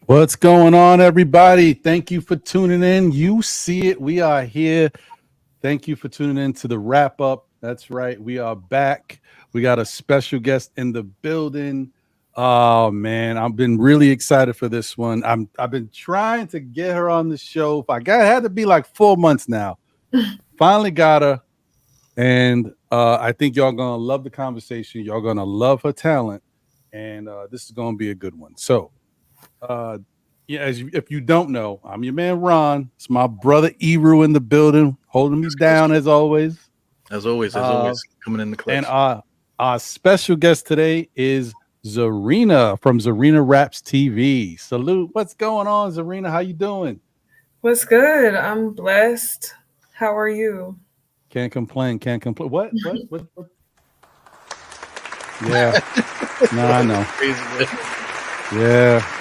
What's going on, everybody? Thank you for tuning in. You see it. We are here. Thank you for tuning in to the wrap up. That's right. We are back. We got a special guest in the building. Oh man, I've been really excited for this one. I've been trying to get her on the show. I got it had to be like 4 months now. Finally got her, and I think y'all gonna love the conversation. Y'all gonna love her talent, and this is gonna be a good one. So uh, yeah, if you don't know, I'm your man Ron. It's my brother Eru in the building, holding me down as always. As Uh, always, coming in the and clutch. our special guest today is Zarina from ZarinaRapsTV. Salute. What's going on, Zarina? How you doing? What's good? I'm blessed. How are you? Can't complain. Can't complain. What? Yeah. No, I know. Crazy, man. Yeah.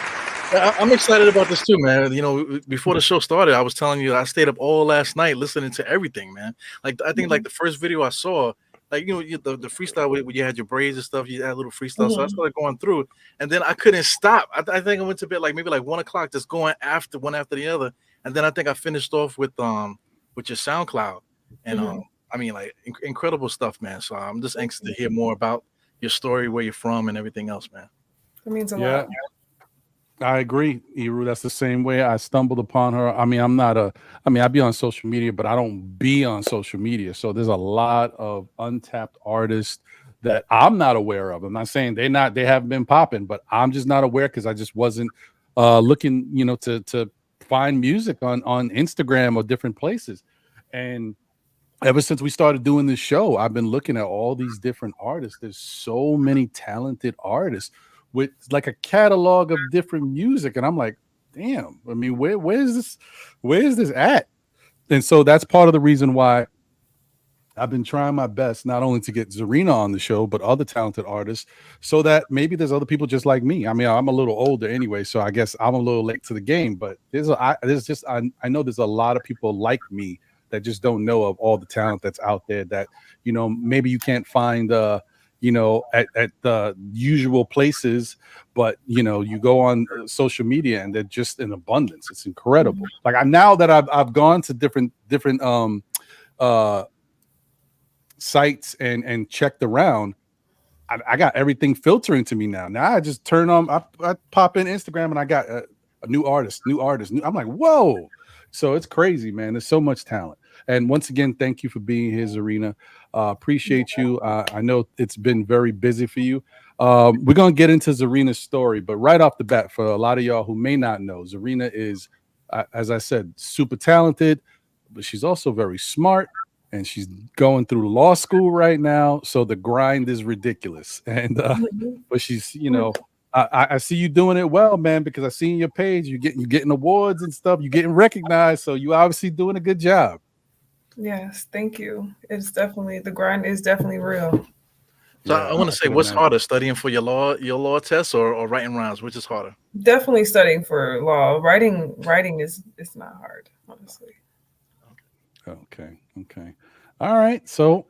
I'm excited about this too, man. You know, before the show started, I was telling you I stayed up all last night listening to everything, man. Like I think like the first video I saw, like the freestyle where you had your braids and stuff, you had a little freestyle. So I Mhm. started going through, and then I couldn't stop. I think I went to bed like maybe like 1 o'clock, just going after one after the other, and then I think I finished off with your SoundCloud, and Mhm. I mean like incredible stuff, man. So I'm just anxious to hear more about your story, where you're from, and everything else, man. It means a Yeah. lot. I agree, Eru. That's the same way I stumbled upon her. I mean, I'm not a, I mean, I be on social media, but I don't be on social media. So there's a lot of untapped artists that I'm not aware of. I'm not saying they haven't been popping, but I'm just not aware because I just wasn't looking, to find music on Instagram or different places. And ever since we started doing this show, I've been looking at all these different artists. There's so many talented artists with like a catalog of different music, and I'm like, damn. I mean, where's this at? And so that's part of the reason why I've been trying my best not only to get Zarina on the show, but other talented artists, so that maybe there's other people just like me. I mean, I'm a little older anyway, so I guess I'm a little late to the game. But I know there's a lot of people like me that just don't know of all the talent that's out there. That maybe you can't find at the usual places, but you go on social media and they're just in abundance. It's incredible. Mhm. Like now that I've gone to different uh sites and checked around, I got everything filtering to me now. Now I just turn on, I pop in Instagram and I got a new artist, new artist. New, I'm like, whoa. So it's crazy, man. There's so much talent. And once again, thank you for being here, Zarina. Appreciate you. I know it's been very busy for you. We're going to get into Zarina's story, but right off the bat, for a lot of y'all who may not know, Zarina is, as I said, super talented, but she's also very smart, and she's going through law school right now. So the grind is ridiculous. And Mhm. but she's, I see you doing it well, man, because I see in your page you getting awards and stuff, you getting recognized. So you obviously doing a good job. Yes, thank you. It's definitely the grind is definitely real. So Yeah, I want I to say, could what's imagine. harder, studying for your law test or writing rhymes? Which is harder? Definitely studying for law. Writing is not hard, honestly. Okay, okay. All right. So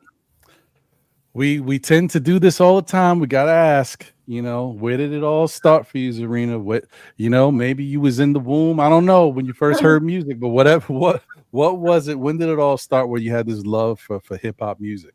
we tend to do this all the time. We gotta ask, where did it all start for you, Zarina? What maybe you was in the womb. I don't know when you first heard music, but whatever. What was it? When did it all start? Where you had this love for hip hop music?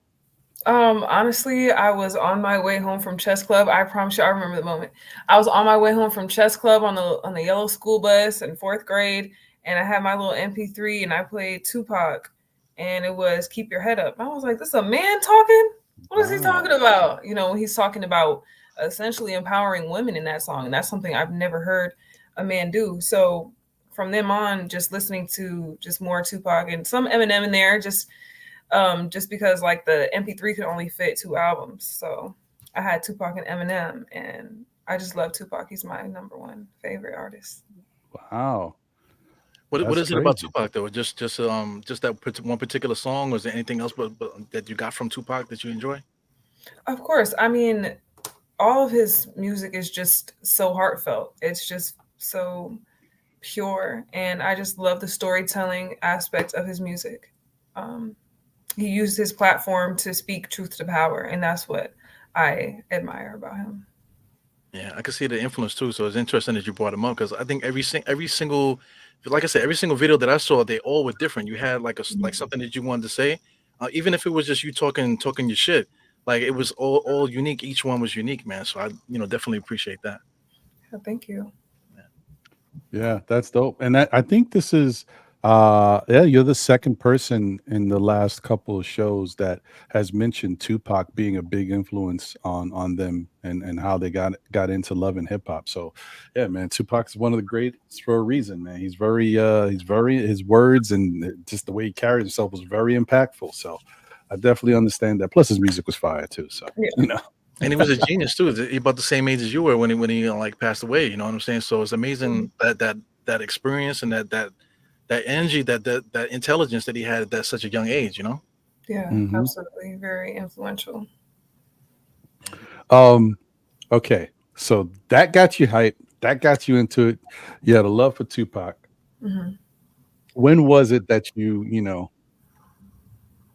Honestly, I was on my way home from chess club. I promise you, I remember the moment. I was on my way home from chess club on the yellow school bus in fourth grade, and I had my little MP3, and I played Tupac, and it was "Keep Your Head Up." I was like, "This is a man talking? What is he talking Wow. about?" He's talking about essentially empowering women in that song, and that's something I've never heard a man do. So from then on, just listening to just more Tupac and some Eminem in there, just because like the MP3 could only fit 2 albums. So I had Tupac and Eminem, and I just love Tupac. He's my number one favorite artist. Wow. What That's is it about crazy. Tupac though? Just that one particular song, or is there anything else but that you got from Tupac that you enjoy? Of course, I mean, all of his music is just so heartfelt. It's just so pure, and I just love the storytelling aspect of his music. Um, he used his platform to speak truth to power, and that's what I admire about him. Yeah, I can see the influence too. So it's interesting that you brought them up because I think every single, like I said, every single video that I saw, they all were different. You had like like something that you wanted to say, even if it was just you talking your shit. Like it was all unique. Each one was unique, man. So I definitely appreciate that. Thank you. Yeah, that's dope. And I think this is yeah, you're the second person in the last couple of shows that has mentioned Tupac being a big influence on them and how they got into love and hip hop. So yeah, man, Tupac's one of the greats for a reason, man. He's very his words and just the way he carried himself was very impactful. So I definitely understand that. Plus his music was fire too. So Yeah. And he was a genius too. He about the same age as you were when he like passed away. You know what I'm saying? So it's amazing that experience and that energy, that intelligence that he had at such a young age. You know? Yeah, Mhm. absolutely. Very influential. Okay, so that got you hyped. That got you into it. You had a love for Tupac. Mhm. When was it that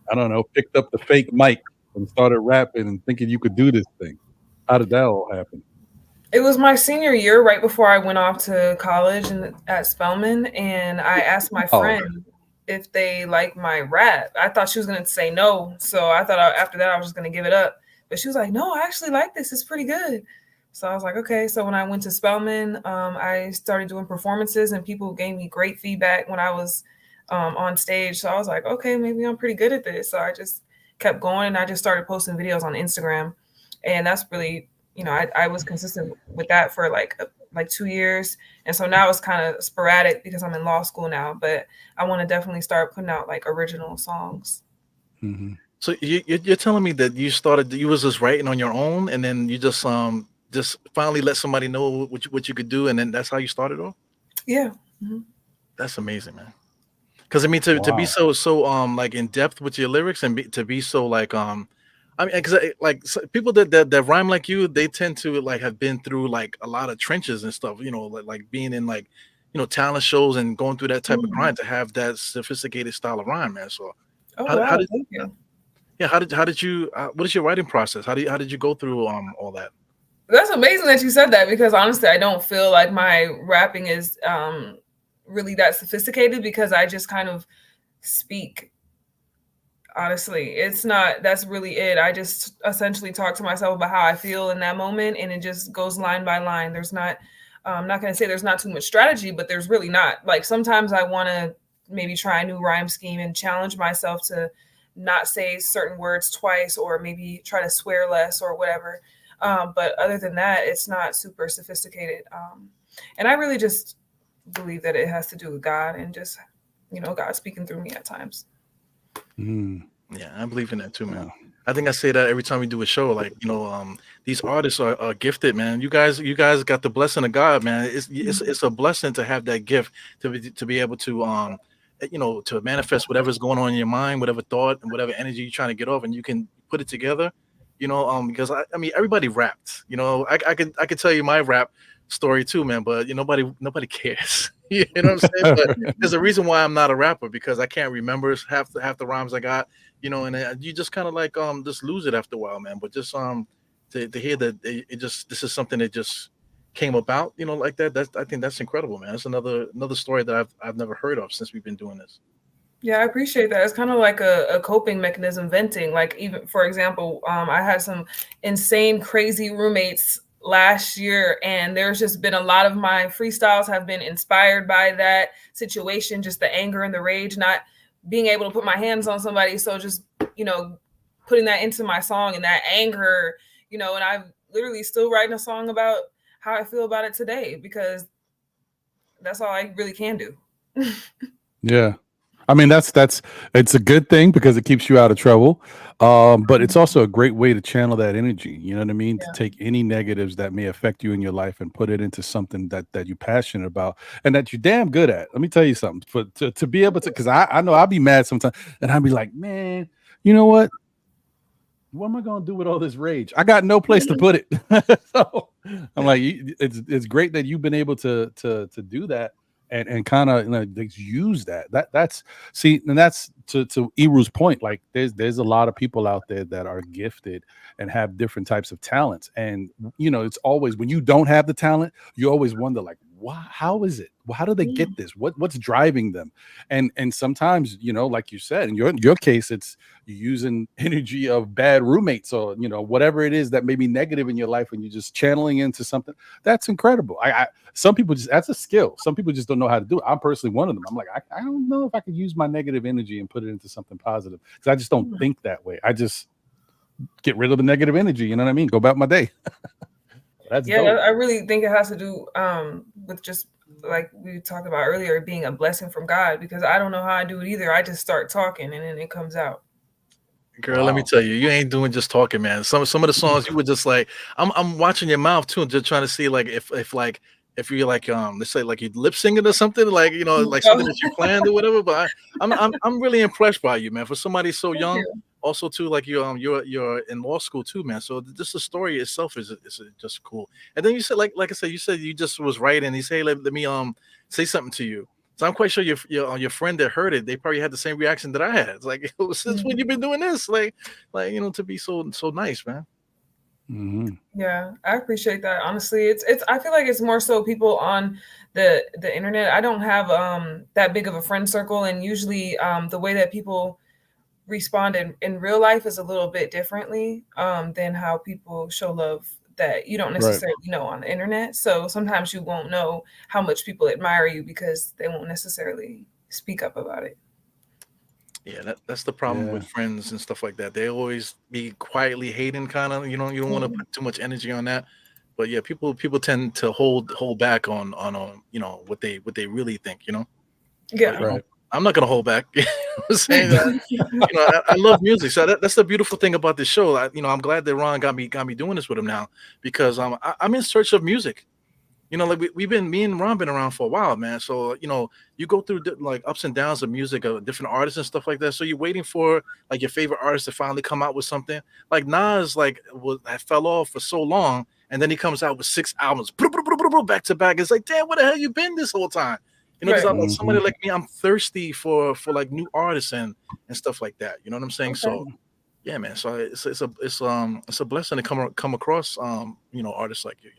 I don't know, picked up the fake mic and started rapping and thinking you could do this thing? How did that all happen? It was my senior year, right before I went off to college at Spelman, and I asked my Oh, okay. friend if they like my rap. I thought she was going to say no, so I thought after that I was just going to give it up. But she was like, "No, I actually like this. It's pretty good." So I was like, "Okay." So when I went to Spelman, I started doing performances, and people gave me great feedback when I was on stage. So I was like, "Okay, maybe I'm pretty good at this." So I just kept going, and I just started posting videos on Instagram, and that's really I was consistent with that for like 2 years. And so now it's kind of sporadic because I'm in law school now, but I want to definitely start putting out like original songs. Hmm. So you're telling me that you was just writing on your own, and then you just finally let somebody know what you could do, and then that's how you started off. Yeah. Mhm. That's amazing, man. Because I mean, to be Wow. so like in depth with your lyrics and to be so like I mean, because like people that rhyme like you, they tend to like have been through like a lot of trenches and stuff. You know, like being in like talent shows and going through that type of Mhm. grind to have that sophisticated style of rhyme, man. So Oh how wow, did thank you. yeah how did you what is your writing process? How did you go through all that? That's amazing that you said that because honestly, I don't feel like my rapping is really that sophisticated because I just kind of speak. Honestly, it's not, that's really it. I just essentially talk to myself about how I feel in that moment and it just goes line by line. There's not, I'm not going to say there's not too much strategy, but there's really not. Like sometimes I want to maybe try a new rhyme scheme and challenge myself to not say certain words twice or maybe try to swear less or whatever. But other than that, it's not super sophisticated. And I really just believe that it has to do with God and just, God speaking through me at times. Mm, Yeah, I believe in that too, man. wow. I think I say that every time we do a show. Like, these artists are gifted, man. You guys got the blessing of God, man. It's a blessing to have that gift to be able to to manifest whatever's going on in your mind, whatever thought and whatever energy you're trying to get off, and you can put it together. Because I mean everybody rapped. I could tell you my rap story too, man, but nobody cares. You know what I'm saying? But there's a reason why I'm not a rapper because I can't remember half the rhymes I got. And you just kind of like just lose it after a while, man. But just to hear that it just this is something that just came about, like that. I think that's incredible, man. That's another story that I've never heard of since we've been doing this. Yeah, I appreciate that. It's kind of like a coping mechanism, venting. Like even for example, I had some insane, crazy roommates last year, and there's just been a lot of my freestyles have been inspired by that situation, just the anger and the rage, not being able to put my hands on somebody. So just putting that into my song and that anger, and I'm literally still writing a song about how I feel about it today because that's all I really can do. Yeah. I mean, that's it's a good thing because it keeps you out of trouble. But it's also a great way to channel that energy. You know what I mean? To Yeah. take any negatives that may affect you in your life and put it into something that you're passionate about and that you're damn good at. Let me tell you something. To be able to, because I know I'll be mad sometimes and I'll be like, man, you know what am I gonna do with all this rage? I got no place to put it. So I'm Yeah. like, it's great that you've been able to do that. and kind of they use that's see, and that's to Iru's point. Like there's a lot of people out there that are gifted and have different types of talents, and it's always when you don't have the talent, you always wonder like, why, how is it? Well, how do they get this? What's driving them? And sometimes, like you said, in your case, it's you're using energy of bad roommates or whatever it is that may be negative in your life, and you're just channeling into something that's incredible. Some people that's a skill. Some people just don't know how to do it. I'm personally one of them. I'm like, I don't know if I could use my negative energy and put it into something positive, because I just don't think that way. I just get rid of the negative energy. You know what I mean? Go about my day. That's dope. I really think it has to do with just like we talked about earlier, being a blessing from God, because I don't know how I do it either. I just start talking and then it comes out. Girl, let me tell you, you ain't doing just talking, man. Some of the songs you were just like, I'm watching your mouth too, and just trying to see like if you're like let's say like you lip singing or something, like like something that you planned or whatever. But I'm really impressed by you, man. For somebody so young, also too, like you're in law school too, man. So just the story itself is just cool. And then you said like I said, you said you just was writing. You say let me say something to you. So I'm quite sure your friend that heard it, they probably had the same reaction that I had. It's like, since when you been doing this? Like to be so nice, man. Mm-hmm. Yeah, I appreciate that. Honestly, it's I feel like it's more so people on the internet. I don't have that big of a friend circle, and usually the way that people respond in real life is a little bit differently than how people show love that you don't necessarily know on the internet. So sometimes you won't know how much people admire you because they won't necessarily speak up about it. Yeah, that's the problem with friends and stuff like that. They always be quietly hating, kind of. You don't want to put too much energy on that. But yeah, people tend to hold back on what they really think. Yeah. But, I'm not gonna hold back. I'm saying that, I love music, so that's the beautiful thing about this show. I'm glad that Ron got me doing this with him now, because I'm in search of music. Like me and Ron been around for a while, man. So you go through like ups and downs of music of different artists and stuff like that. So you're waiting for like your favorite artist to finally come out with something. Like Nas, I fell off for so long, and then he comes out with 6 albums back to back. It's like, damn, where the hell you been this whole time? Because somebody like me, I'm thirsty for like new artists and stuff like that. You know what I'm saying? Okay. So yeah, man. So it's a blessing to come across artists like you.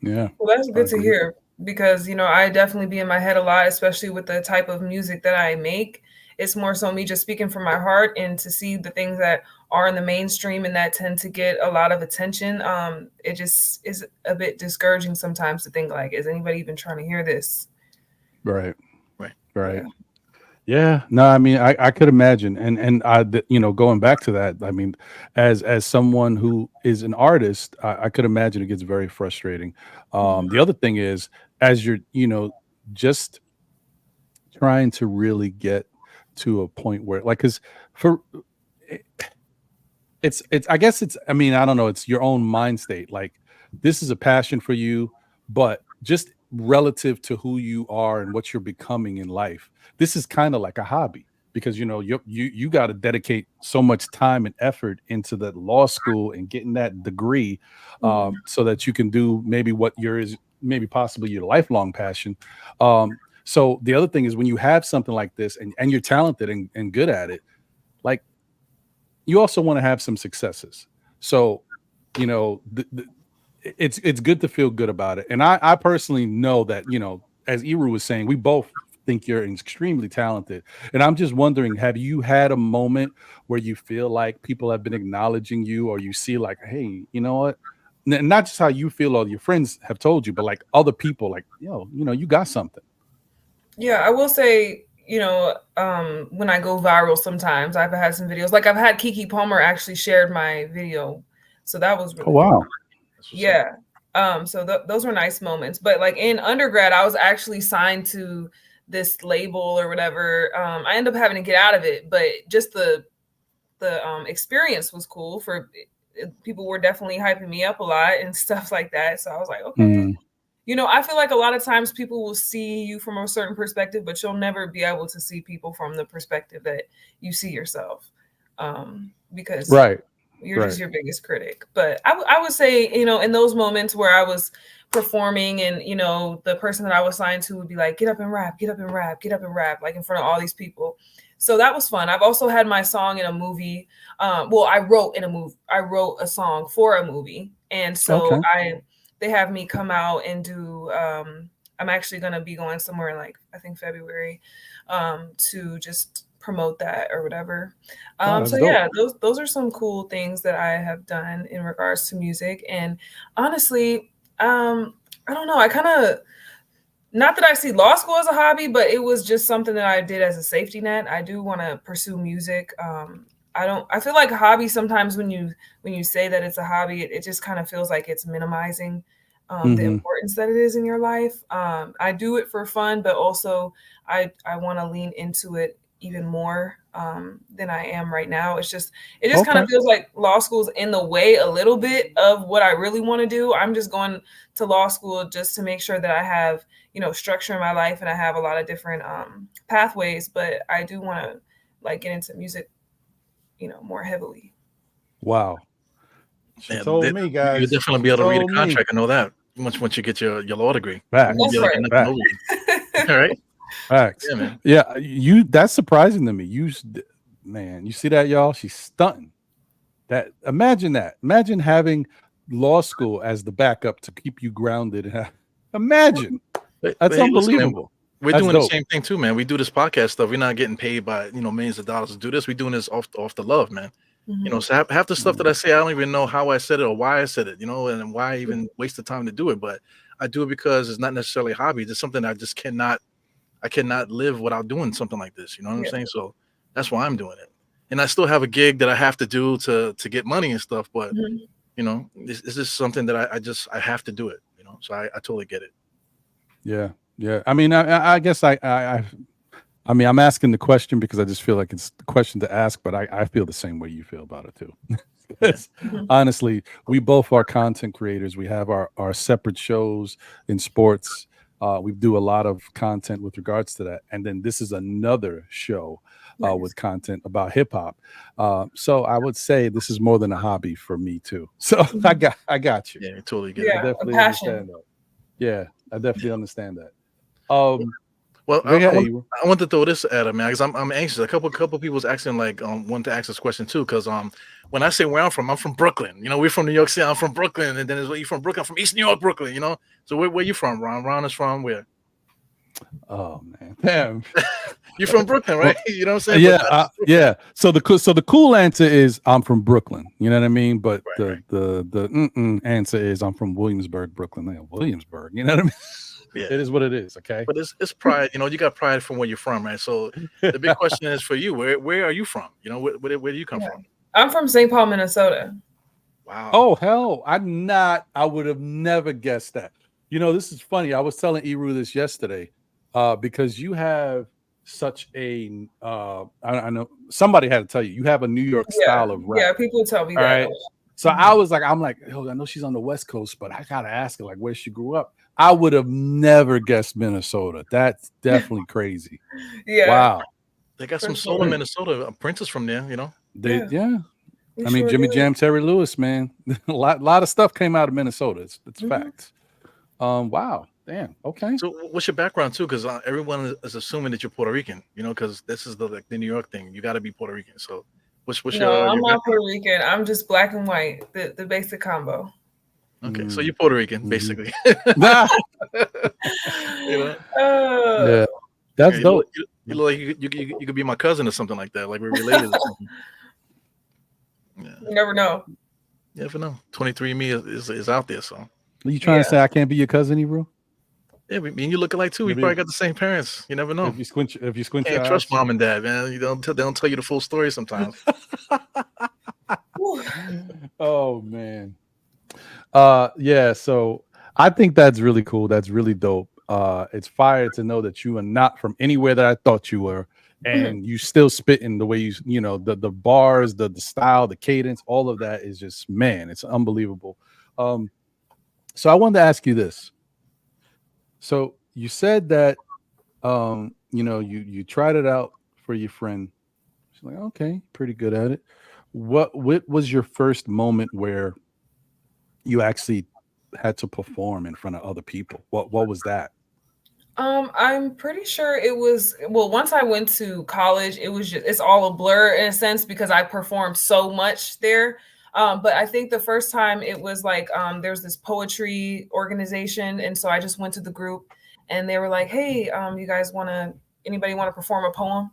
Yeah. Well, that's good to hear, because I definitely be in my head a lot, especially with the type of music that I make. It's more so me just speaking from my heart, and to see the things that are in the mainstream and that tend to get a lot of attention. It just is a bit discouraging sometimes to think like, is anybody even trying to hear this? Right. Yeah. No, I mean, I could imagine, and I, going back to that, I mean, as someone who is an artist, I could imagine it gets very frustrating. The other thing is, as you're, just trying to really get to a point where, like, because it's I guess it's, I mean, I don't know, it's your own mind state. Like, this is a passion for you, but just relative to who you are and what you're becoming in life, this is kind of like a hobby, because you got to dedicate so much time and effort into that law school and getting that degree, so that you can do maybe what maybe possibly your lifelong passion. So the other thing is, when you have something like this and you're talented and good at it, like, you also want to have some successes. So it's good to feel good about it. And I personally know that, as Iru was saying, we both think you're extremely talented. And I'm just wondering, have you had a moment where you feel like people have been acknowledging you, or you see like, hey, you know what? Not just how you feel or your friends have told you, but like other people, like, you got something. Yeah, I will say, when I go viral, sometimes I've had some videos, like I've had Kiki Palmer actually shared my video. So that was really cool. Wow. Yeah. So those were nice moments. But like in undergrad, I was actually signed to this label or whatever. I ended up having to get out of it, but just the experience was cool. People were definitely hyping me up a lot and stuff like that. So I was like, okay. I feel like a lot of times people will see you from a certain perspective, but you'll never be able to see people from the perspective that you see yourself. Because right. You're just your biggest critic. But I would say, you know, in those moments where I was performing and, you know, the person that I was signed to would be like, get up and rap, get up and rap, get up and rap, like in front of all these people. So that was fun. I've also had my song in a movie. Well, I wrote a song for a movie. And so they have me come out and do, I'm actually going to be going somewhere in like, I think February, to just promote that or whatever. So yeah, those are some cool things that I have done in regards to music. And honestly, I don't know. I kind of, not that I see law school as a hobby, but it was just something that I did as a safety net. I do want to pursue music. I feel like a hobby sometimes when you say that it's a hobby, it just kind of feels like it's minimizing the importance that it is in your life. I do it for fun, but also I want to lean into it even more than I am right now. It just kind of feels like law school's in the way a little bit of what I really want to do. I'm just going to law school just to make sure that I have, you know, structure in my life and I have a lot of different pathways, but I do want to like get into music, you know, more heavily. Wow. She told me, guys. You'll definitely be able to read a contract and know that once you get your law degree. Facts. That's right. All right. Facts. Yeah, man. Yeah, that's surprising to me. You see that, y'all? She's stunting. Imagine that. Imagine having law school as the backup to keep you grounded. Imagine. That's unbelievable. We're doing the same thing too, man. We do this podcast stuff. We're not getting paid by, you know, millions of dollars to do this. We're doing this off the love, man. You know, so half the stuff that I say, I don't even know how I said it or why I said it, you know, and why I even waste the time to do it. But I do it because it's not necessarily a hobby. It's something I just cannot live without doing something like this. You know what I'm saying? So that's why I'm doing it. And I still have a gig that I have to do to get money and stuff. But, you know, this is something that I have to do it, you know, so I totally get it. Yeah. Yeah. I mean, I guess I mean, I'm asking the question because I just feel like it's the question to ask, but I feel the same way you feel about it too. Honestly, we both are content creators. We have our separate shows in sports. We do a lot of content with regards to that. And then this is another show with content about hip hop. So I would say this is more than a hobby for me too. So I got you. Yeah, I totally get it. I definitely understand that. Yeah, I definitely understand that. Well, I want to throw this at him, man, because I'm anxious. A couple people's asking, like, want to ask this question too, because when I say where I'm from Brooklyn. You know, we're from New York City. I'm from Brooklyn, and then you from Brooklyn. I'm from East New York, Brooklyn. You know, so where you from, Ron? Ron is from where? Oh man, damn. You're from Brooklyn, right? You know what I'm saying? Yeah. So the cool answer is I'm from Brooklyn. You know what I mean? But the answer is I'm from Williamsburg, Brooklyn. Williamsburg. You know what I mean? Yeah. It is what it is, okay? But it's pride, you know, you got pride from where you're from, right? So the big question is for you, where are you from? You know, where do you come from? I'm from St. Paul, Minnesota. Wow. Oh, hell. I would have never guessed that. You know, this is funny. I was telling Eru this yesterday, because you have such a I know somebody had to tell you have a New York style of rap. Yeah, people tell me that. Right? So I'm like, I know she's on the West Coast, but I gotta ask her like where she grew up. I would have never guessed Minnesota. That's definitely crazy. Yeah. Wow. They got some soul in Minnesota. Prince is from there, you know. I mean, Jimmy Jam, Terry Lewis, man. a lot of stuff came out of Minnesota. It's facts. Wow. Damn. Okay. So what's your background too? Because everyone is assuming that you're Puerto Rican, you know, because this is the New York thing. You got to be Puerto Rican. So what's your? I'm not Puerto Rican. I'm just black and white, the basic combo. Okay, so you're Puerto Rican, basically. Nah. You know? Yeah, that's dope. You look like you could be my cousin or something like that. Like we're related or something. Yeah. You never know. You never know. 23andMe is out there. So are you trying to say I can't be your cousin, Ebro? Yeah, I mean you look alike too. We probably got the same parents. You never know. If you squint, you can't trust mom and dad, man. They don't tell you the full story sometimes. Oh man. Yeah, so I think that's really cool. That's really dope. It's fire to know that you are not from anywhere that I thought you were, and you still spit in the way you know, the bars, the style, the cadence, all of that is just, man, it's unbelievable. So I wanted to ask you this. So you said that you know, you tried it out for your friend. She's like, okay, pretty good at it. what was your first moment where you actually had to perform in front of other people? What was that? I'm pretty sure it was, well, once I went to college, it was just, it's all a blur in a sense because I performed so much there. But I think the first time it was like there's this poetry organization, and so I just went to the group, and they were like, "Hey, you guys anybody want to perform a poem?"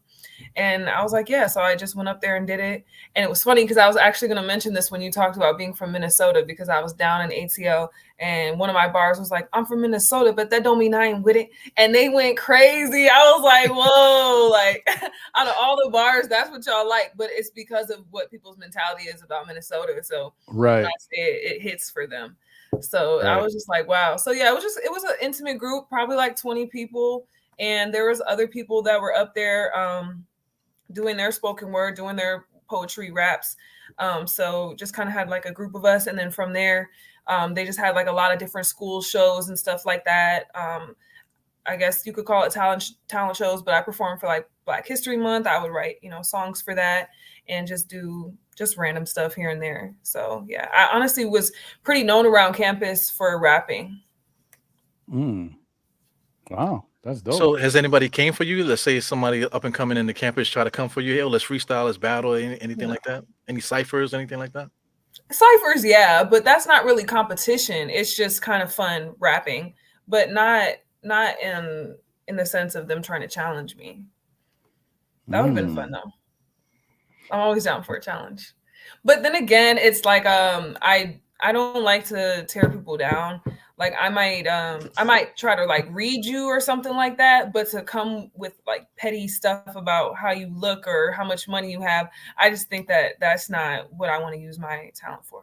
And I was like, yeah. So I just went up there and did it. And it was funny because I was actually going to mention this when you talked about being from Minnesota, because I was down in ATL and one of my bars was like, I'm from Minnesota, but that don't mean I ain't with it. And they went crazy. I was like, whoa, like out of all the bars, that's what y'all like. But it's because of what people's mentality is about Minnesota. So Right. it hits for them. So Right. I was just like, wow. So yeah, it was an intimate group, probably like 20 people. And there was other people that were up there doing their spoken word, doing their poetry raps. So just kind of had like a group of us. And then from there, they just had like a lot of different school shows and stuff like that. I guess you could call it talent shows, but I performed for like Black History Month. I would write, songs for that and just do just random stuff here and there. So yeah, I honestly was pretty known around campus for rapping. Wow, that's dope. So has anybody came for you? Let's say somebody up and coming in the campus try to come for you. Hey, let's freestyle, let's battle, anything like that? Any ciphers, anything like that? Ciphers, yeah, but that's not really competition. It's just kind of fun rapping, but not in the sense of them trying to challenge me. That would have been fun though. I'm always down for a challenge. But then again, it's like I don't like to tear people down. Like I might try to like read you or something like that, but to come with like petty stuff about how you look or how much money you have, I just think that that's not what I want to use my talent for.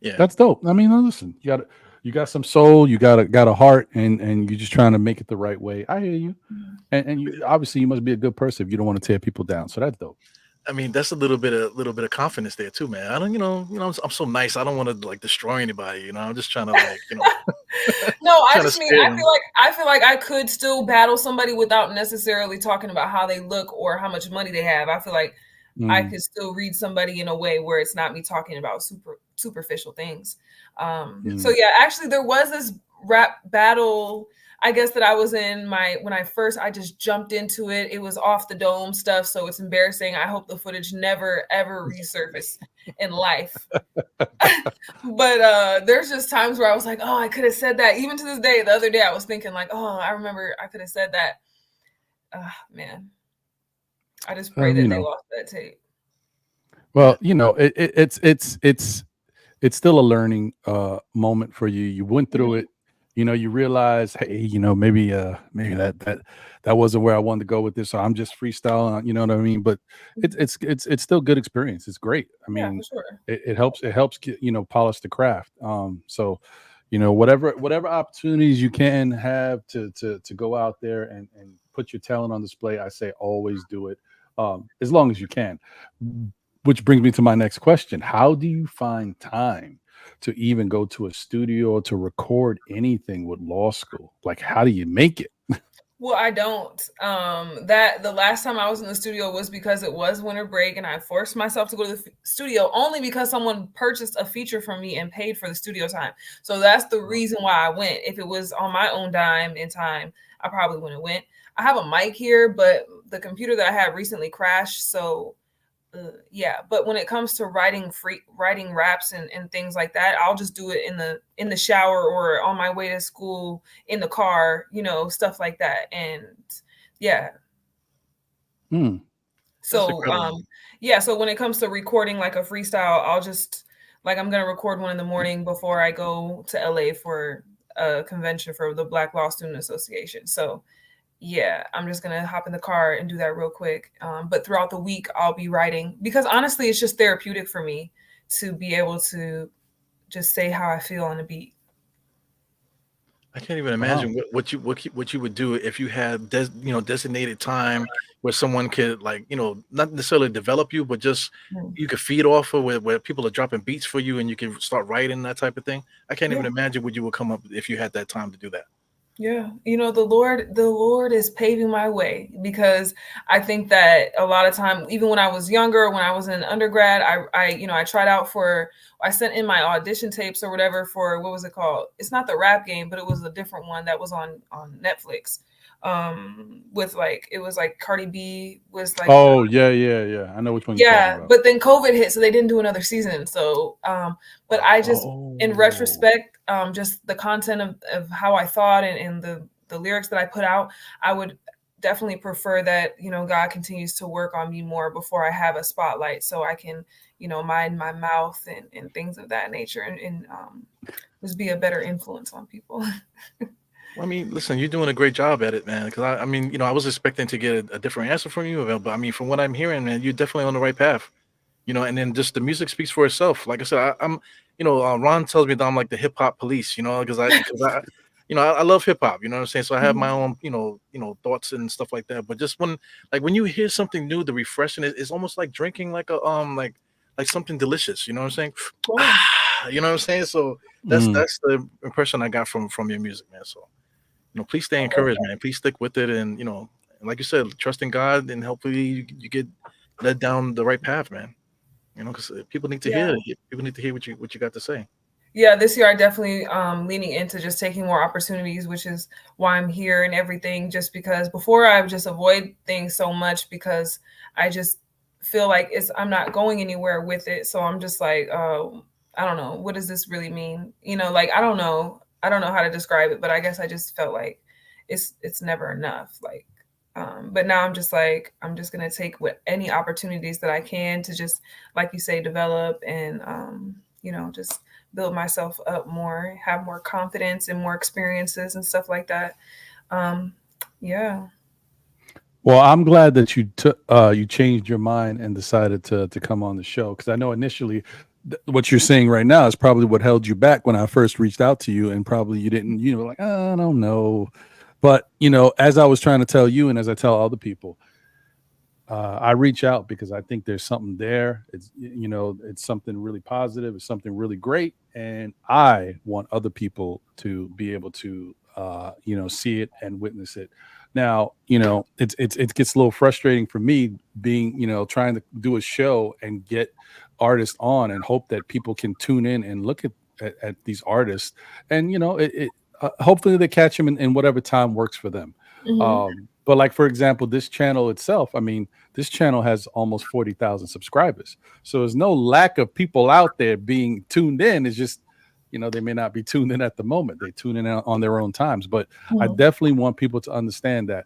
Yeah, that's dope. I mean, listen, you got some soul, you got a heart, and you're just trying to make it the right way. I hear you, and you obviously you must be a good person if you don't want to tear people down. So that's dope. I mean, that's a little bit of confidence there too, man. I don't, I'm so nice. I don't want to like destroy anybody. I'm just trying to like, No, I just mean I feel like I could still battle somebody without necessarily talking about how they look or how much money they have. I feel like I could still read somebody in a way where it's not me talking about superficial things. So yeah, actually there was this rap battle, I guess, that I was in when I just jumped into it. It was off the dome stuff, so it's embarrassing. I hope the footage never ever resurface in life. But there's just times where I was like, oh, I could have said that. Even to this day, the other day I was thinking like, oh, I remember I could have said that. Man, I just pray that they lost that tape. Well, it's still a learning moment for you. You went through it. You realize, hey, maybe that wasn't where I wanted to go with this. So I'm just freestyling. You know what I mean? But it's still good experience. It's great. I mean, yeah, for sure. it helps polish the craft. So whatever opportunities you can have to go out there and put your talent on display, I say always do it, as long as you can. Which brings me to my next question. How do you find time to even go to a studio to record anything with law school? Like, how do you make it? Well, I don't. That the last time I was in the studio was because it was winter break and I forced myself to go to the studio only because someone purchased a feature from me and paid for the studio time. So that's the reason why I went. If it was on my own dime and time, I probably wouldn't have went. I have a mic here, but the computer that I had recently crashed. So yeah, but when it comes to writing raps and things like that, I'll just do it in the shower or on my way to school in the car, stuff like that. And yeah. So yeah, so when it comes to recording like a freestyle, I'll just like I'm gonna record one in the morning before I go to LA for a convention for the Black Law Student Association. So yeah, I'm just going to hop in the car and do that real quick. But throughout the week, I'll be writing because honestly, it's just therapeutic for me to be able to just say how I feel on a beat. I can't even imagine what you would do if you had designated time where someone could like, not necessarily develop you, but just you could feed off of where people are dropping beats for you and you can start writing that type of thing. I can't even imagine what you would come up if you had that time to do that. Yeah, the Lord is paving my way, because I think that a lot of time, even when I was younger, when I was in undergrad, I tried out I sent in my audition tapes or whatever for, what was it called? It's not the Rap Game, but it was a different one that was on Netflix. With it was like Cardi B was like, Oh, yeah. I know which one you're talking yeah, about. but then COVID hit, so they didn't do another season. So, but I just, in Oh. retrospect, just the content of how I thought, and the lyrics that I put out, I would definitely prefer that, God continues to work on me more before I have a spotlight, so I can, mind my mouth and things of that nature, and just be a better influence on people. Well, I mean, listen, you're doing a great job at it, man. Because I mean, I was expecting to get a different answer from you, but I mean, from what I'm hearing, man, you're definitely on the right path. And then just the music speaks for itself. Like I said, I'm, Ron tells me that I'm like the hip hop police, because I love hip hop. You know what I'm saying? So I have my own, thoughts and stuff like that. But just when you hear something new, the refreshing it's almost like drinking like a like something delicious. You know what I'm saying? You know what I'm saying? So that's the impression I got from your music, man. So please stay encouraged, man. Please stick with it, and and like you said, trust in God, and hopefully you get led down the right path, man. Because people need to hear it. People need to hear what you got to say. Yeah, this year I definitely leaning into just taking more opportunities, which is why I'm here and everything. Just because before I would just avoid things so much because I just feel like I'm not going anywhere with it. So I'm just like, I don't know, what does this really mean? I don't know how to describe it, but I guess I just felt like it's never enough. But now I'm just like, I'm just gonna take any opportunities that I can to just, like you say, develop and just build myself up more, have more confidence and more experiences and stuff like that. Yeah. Well, I'm glad that you changed your mind and decided to come on the show, because I know initially what you're saying right now is probably what held you back when I first reached out to you, and probably you didn't, like, I don't know. But as I was trying to tell you, and as I tell other people, I reach out because I think there's something there. It's something really positive. It's something really great, and I want other people to be able to see it and witness it. Now, it gets a little frustrating for me being trying to do a show and get artists on and hope that people can tune in and look at these artists, and hopefully they catch them in whatever time works for them. But like, for example, this channel itself, I mean, this channel has almost 40,000 subscribers. So there's no lack of people out there being tuned in. It's just, they may not be tuned in at the moment. They tune in on their own times. But I definitely want people to understand that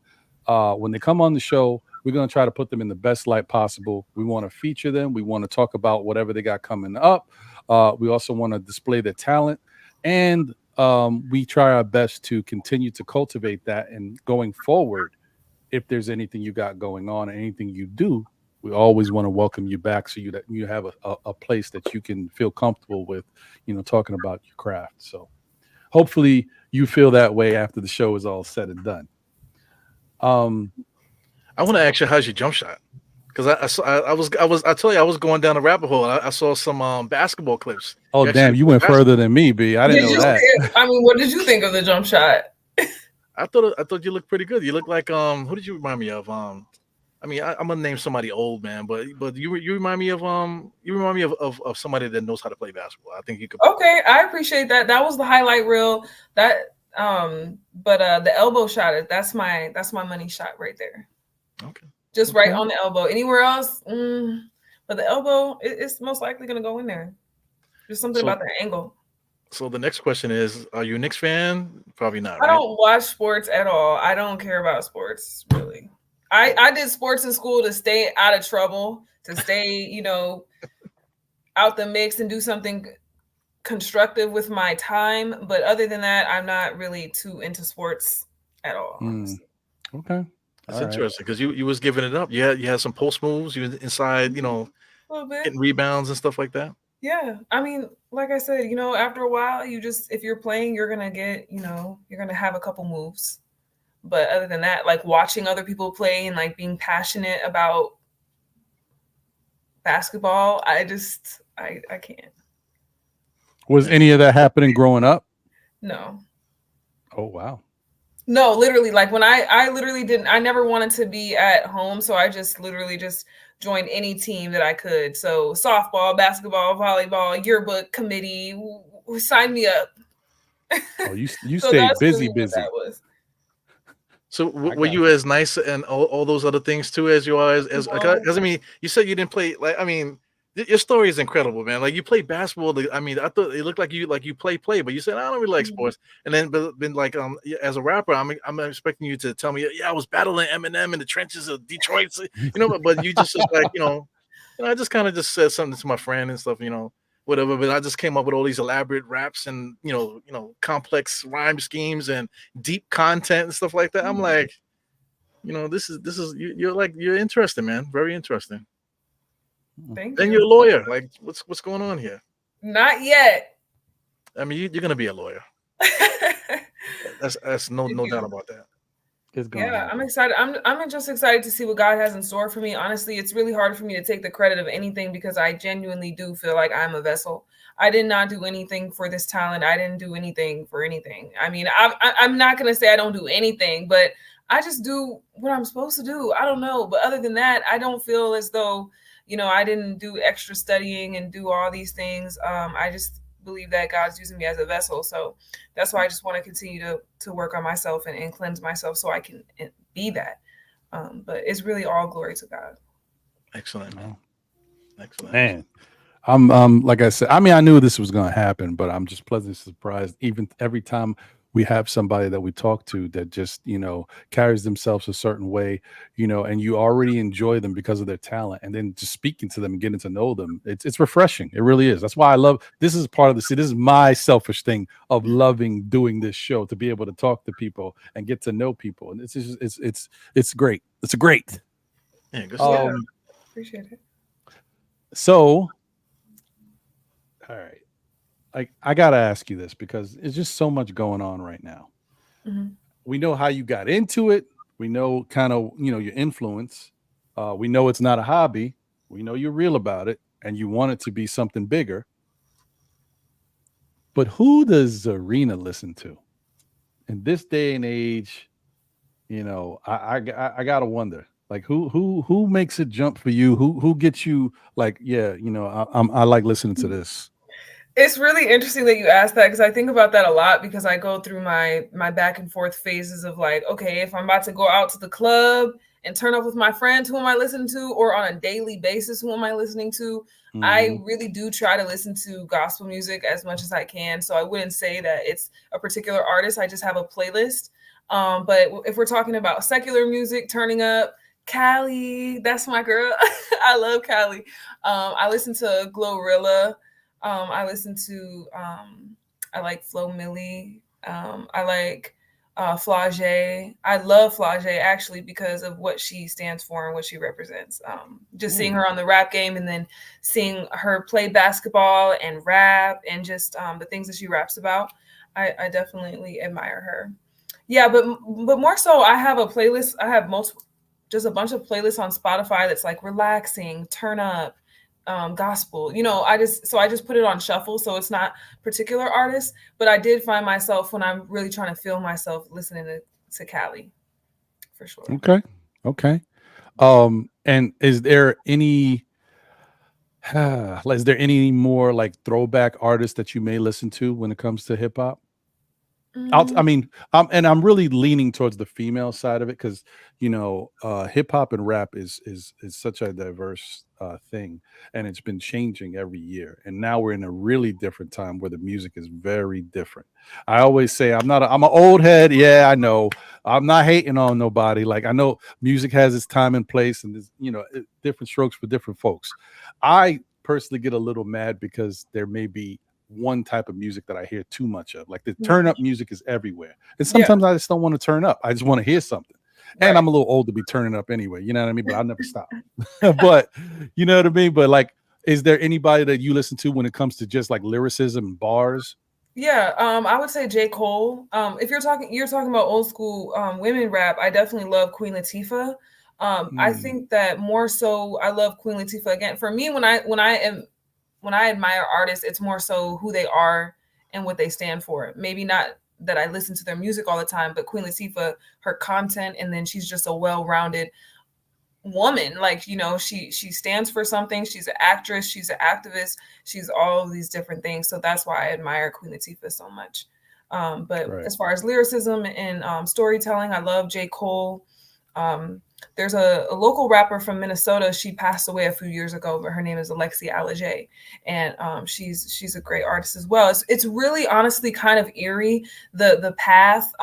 when they come on the show, we're going to try to put them in the best light possible. We want to feature them. We want to talk about whatever they got coming up. We also want to display their talent. And we try our best to continue to cultivate that. And going forward, if there's anything you got going on, or anything you do, we always want to welcome you back, so that you have a place that you can feel comfortable with, talking about your craft. So hopefully you feel that way after the show is all said and done. I want to ask you, how's your jump shot? Because I told you I was going down a rabbit hole. I saw some basketball clips. Oh, damn, you went further than me, B. I didn't know that. I mean, what did you think of the jump shot? I thought you looked pretty good. You look like who did you remind me of? I mean, I'm gonna name somebody old, man, but you remind me of somebody that knows how to play basketball. I think you could. Okay, I appreciate that. That was the highlight reel. But the elbow shot, that's my money shot right there. Okay. Just right on the elbow. Anywhere else, but the elbow, it's most likely gonna go in there. There's something about the angle. So the next question is, are you a Knicks fan? Probably not, I right? don't watch sports at all. I don't care about sports, really. I did sports in school to stay out of trouble, to stay, out the mix and do something constructive with my time. But other than that, I'm not really too into sports at all. Okay. That's interesting, because you was giving it up. You had some post moves. You inside, a little bit, getting rebounds and stuff like that. Yeah, I mean, like I said, after a while, if you're playing, you're gonna get, you're gonna have a couple moves. But other than that, like watching other people play and like being passionate about basketball, I can't. Was any of that happening growing up? No. Oh, wow. No, literally, like when I literally didn't, I never wanted to be at home. So I just literally just joined any team that I could. So softball, basketball, volleyball, yearbook committee, sign me up. Oh, you So stayed that's busy, really what that busy. was. So I were got you as nice and all those other things too as you are as No. because I mean you said you didn't play like I mean your story is incredible, man. Like you play basketball. I mean, I thought it looked like you play, but you said I don't really like Mhm. sports. And then but then like as a rapper, I'm expecting you to tell me yeah I was battling Eminem in the trenches of Detroit, you know. But you just like I just kind of just said something to my friend and stuff, whatever. But I just came up with all these elaborate raps and complex rhyme schemes and deep content and stuff like that. I'm like, this is you're interesting, man. Very interesting. Thank And you're a you. lawyer. Like, what's going on here? Not yet. I mean, you're gonna be a lawyer. That's no doubt about that. it's gonna Yeah, I'm happen. excited. I'm just excited to see what God has in store for me. Honestly, it's really hard for me to take the credit of anything because I genuinely do feel like I'm a vessel. I did not do anything for this talent. I didn't do anything for anything. I mean, I'm not gonna say I don't do anything, but I just do what I'm supposed to do. I don't know, but other than that, I don't feel as though I didn't do extra studying and do all these things. I just believe that God's using me as a vessel. So that's why I just want to continue to work on myself and cleanse myself so I can be that. But it's really all glory to God. Excellent, Oh, excellent. man. I'm like I said, I mean I knew this was gonna happen, but I'm just pleasantly surprised even every time we have somebody that we talk to that just, carries themselves a certain way, and you already enjoy them because of their talent. And then just speaking to them and getting to know them, it's refreshing. It really is. That's why I love this is part of the this is my selfish thing of loving doing this show to be able to talk to people and get to know people. And it's just it's great. It's great. Yeah, good stuff. Yeah, Um appreciate it. so all right. I gotta ask you this because it's just so much going on right now. Mhm. We know how you got into it. We know kind of your influence. We know it's not a hobby. We know you're real about it, and you want it to be something bigger. But who does Zarina listen to in this day and age? I gotta wonder. Like who makes it jump for you? Who gets you like yeah? I like listening to this. It's really interesting that you asked that because I think about that a lot because I go through my back and forth phases of like, okay, if I'm about to go out to the club and turn up with my friends, who am I listening to? Or on a daily basis, who am I listening to? I Mhm. really do try to listen to gospel music as much as I can. So I wouldn't say that it's a particular artist. I just have a playlist. But if we're talking about secular music, turning up, Callie, that's my girl. I love Callie. I listen to Glorilla. I listen to I like Flo Millie. I like Flage. I love Flage actually because of what she stands for and what she represents. Just seeing Ooh. her on the rap game and then seeing her play basketball and rap and just the things that she raps about. I definitely admire her. Yeah, but more so, I have a playlist. I have just a bunch of playlists on Spotify that's like relaxing, turn up, gospel. I just put it on shuffle, so it's not particular artists. But I did find myself when I'm really trying to feel myself listening to Callie, for sure. Okay. Okay. And is there any more like throwback artists that you may listen to when it comes to hip hop? I Mm, mean, and I'm really leaning towards the female side of it because hip hop and rap is such a diverse thing, and it's been changing every year. And now we're in a really different time where the music is very different. I always say I'm an old head. Yeah, I know. I'm not hating on nobody. Like I know music has its time and place, and there's different strokes for different folks. I personally get a little mad because there may be one type of music that I hear too much of. Like the turn up music is everywhere. And yeah, sometimes I just don't want to turn up. I just want to hear something. And right. I'm a little old to be turning up anyway. You know what I mean? But I'll never stop. But you know what I mean? But like, is there anybody that you listen to when it comes to just like lyricism and bars? Yeah, I would say J. Cole. If you're talking about old school women rap, I definitely love Queen Latifah. I Mm, think that more so, I love Queen Latifah. Again, for me, when I admire artists, it's more so who they are and what they stand for. Maybe not that I listen to their music all the time, but Queen Latifah, her content, and then she's just a well-rounded woman. Like, you know, she stands for something. She's an actress, she's an activist, she's all of these different things. So that's why I admire Queen Latifah so much. But as far as lyricism and storytelling, I love J. Cole. There's a local rapper from Minnesota. She passed away a few years ago, but her name is Alexia Alege, and she's a great artist as well. It's really honestly kind of eerie. The path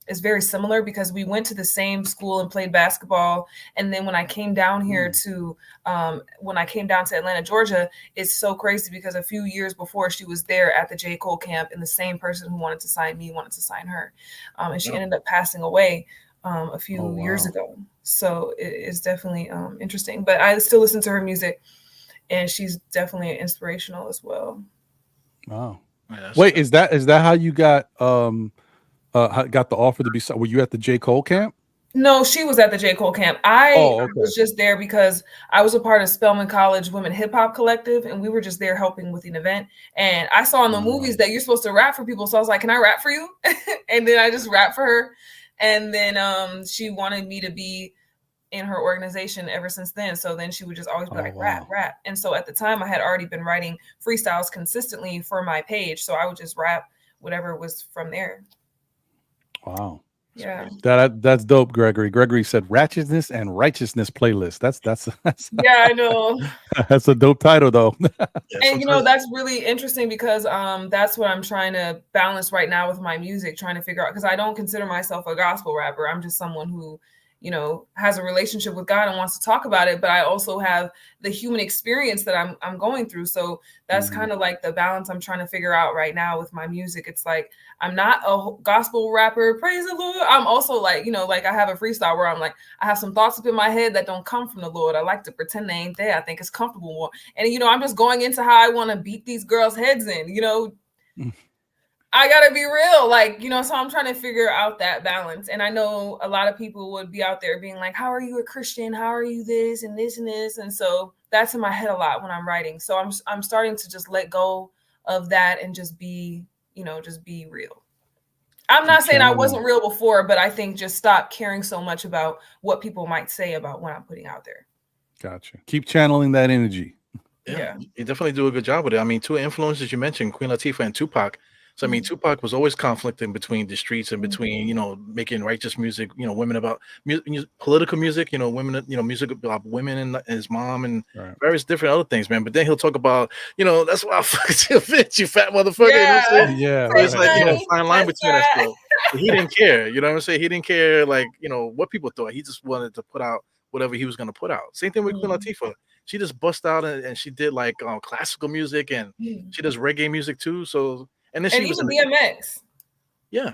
is very similar because we went to the same school and played basketball. And then when I came down here to Atlanta, Georgia, it's so crazy because a few years before she was there at the J. Cole camp, and the same person who wanted to sign me wanted to sign her, and she ended up passing away a few years ago. So it's definitely interesting, but I still listen to her music, and she's definitely inspirational as well. Wow. Yeah, wait, is that how you got the offer to be? Were you at the J. Cole camp? No, she was at the J. Cole camp. I was just there because I was a part of Spelman College Women Hip Hop Collective, and we were just there helping with an event. And I saw in the movies that you're supposed to rap for people, so I was like, "Can I rap for you?" And then I just rapped for her. And then she wanted me to be in her organization ever since then. So then she would just always be like, rap. And so at the time I had already been writing freestyles consistently for my page. So I would just rap whatever was from there. Wow. Yeah. That's dope, Gregory. Gregory said Ratchetness and Righteousness playlist. That's yeah, I know. That's a dope title though. And you know, that's really interesting because that's what I'm trying to balance right now with my music, trying to figure out, because I don't consider myself a gospel rapper. I'm just someone who, you know, has a relationship with God and wants to talk about it, but I also have the human experience that I'm going through. So that's kind of like the balance I'm trying to figure out right now with my music. It's like, I'm not a gospel rapper, praise the Lord. I'm also like, you know, like I have a freestyle where I'm like, I have some thoughts up in my head that don't come from the Lord. I like to pretend they ain't there. I think it's comfortable more. And, you know, I'm just going into how I want to beat these girls' heads in, you know. I gotta be real, like, you know, so I'm trying to figure out that balance. And I know a lot of people would be out there being like, how are you a Christian? How are you this and this and this? And so that's in my head a lot when I'm writing. So I'm starting to just let go of that and just be, you know, just be real. I'm not saying I wasn't real before, but I think just stop caring so much about what people might say about what I'm putting out there. Gotcha. Keep channeling that energy. Yeah. You definitely do a good job with it. I mean, two influences you mentioned, Queen Latifah and Tupac. So, I mean, Tupac was always conflicting between the streets and between, you know, making righteous music, you know, women about political music, you know, women, you know, music about women and his mom and various different other things, man. But then he'll talk about, you know, that's why I fucked your bitch, you fat motherfucker. Yeah. You know what I'm saying? Yeah. So it's like, you know, fine line between that stuff. But he didn't care, you know what I'm saying? He didn't care, like, you know, what people thought. He just wanted to put out whatever he was going to put out. Same thing with Queen Latifah. She just bust out and she did like classical music and she does reggae music too. So, and then she was even DMX. Yeah,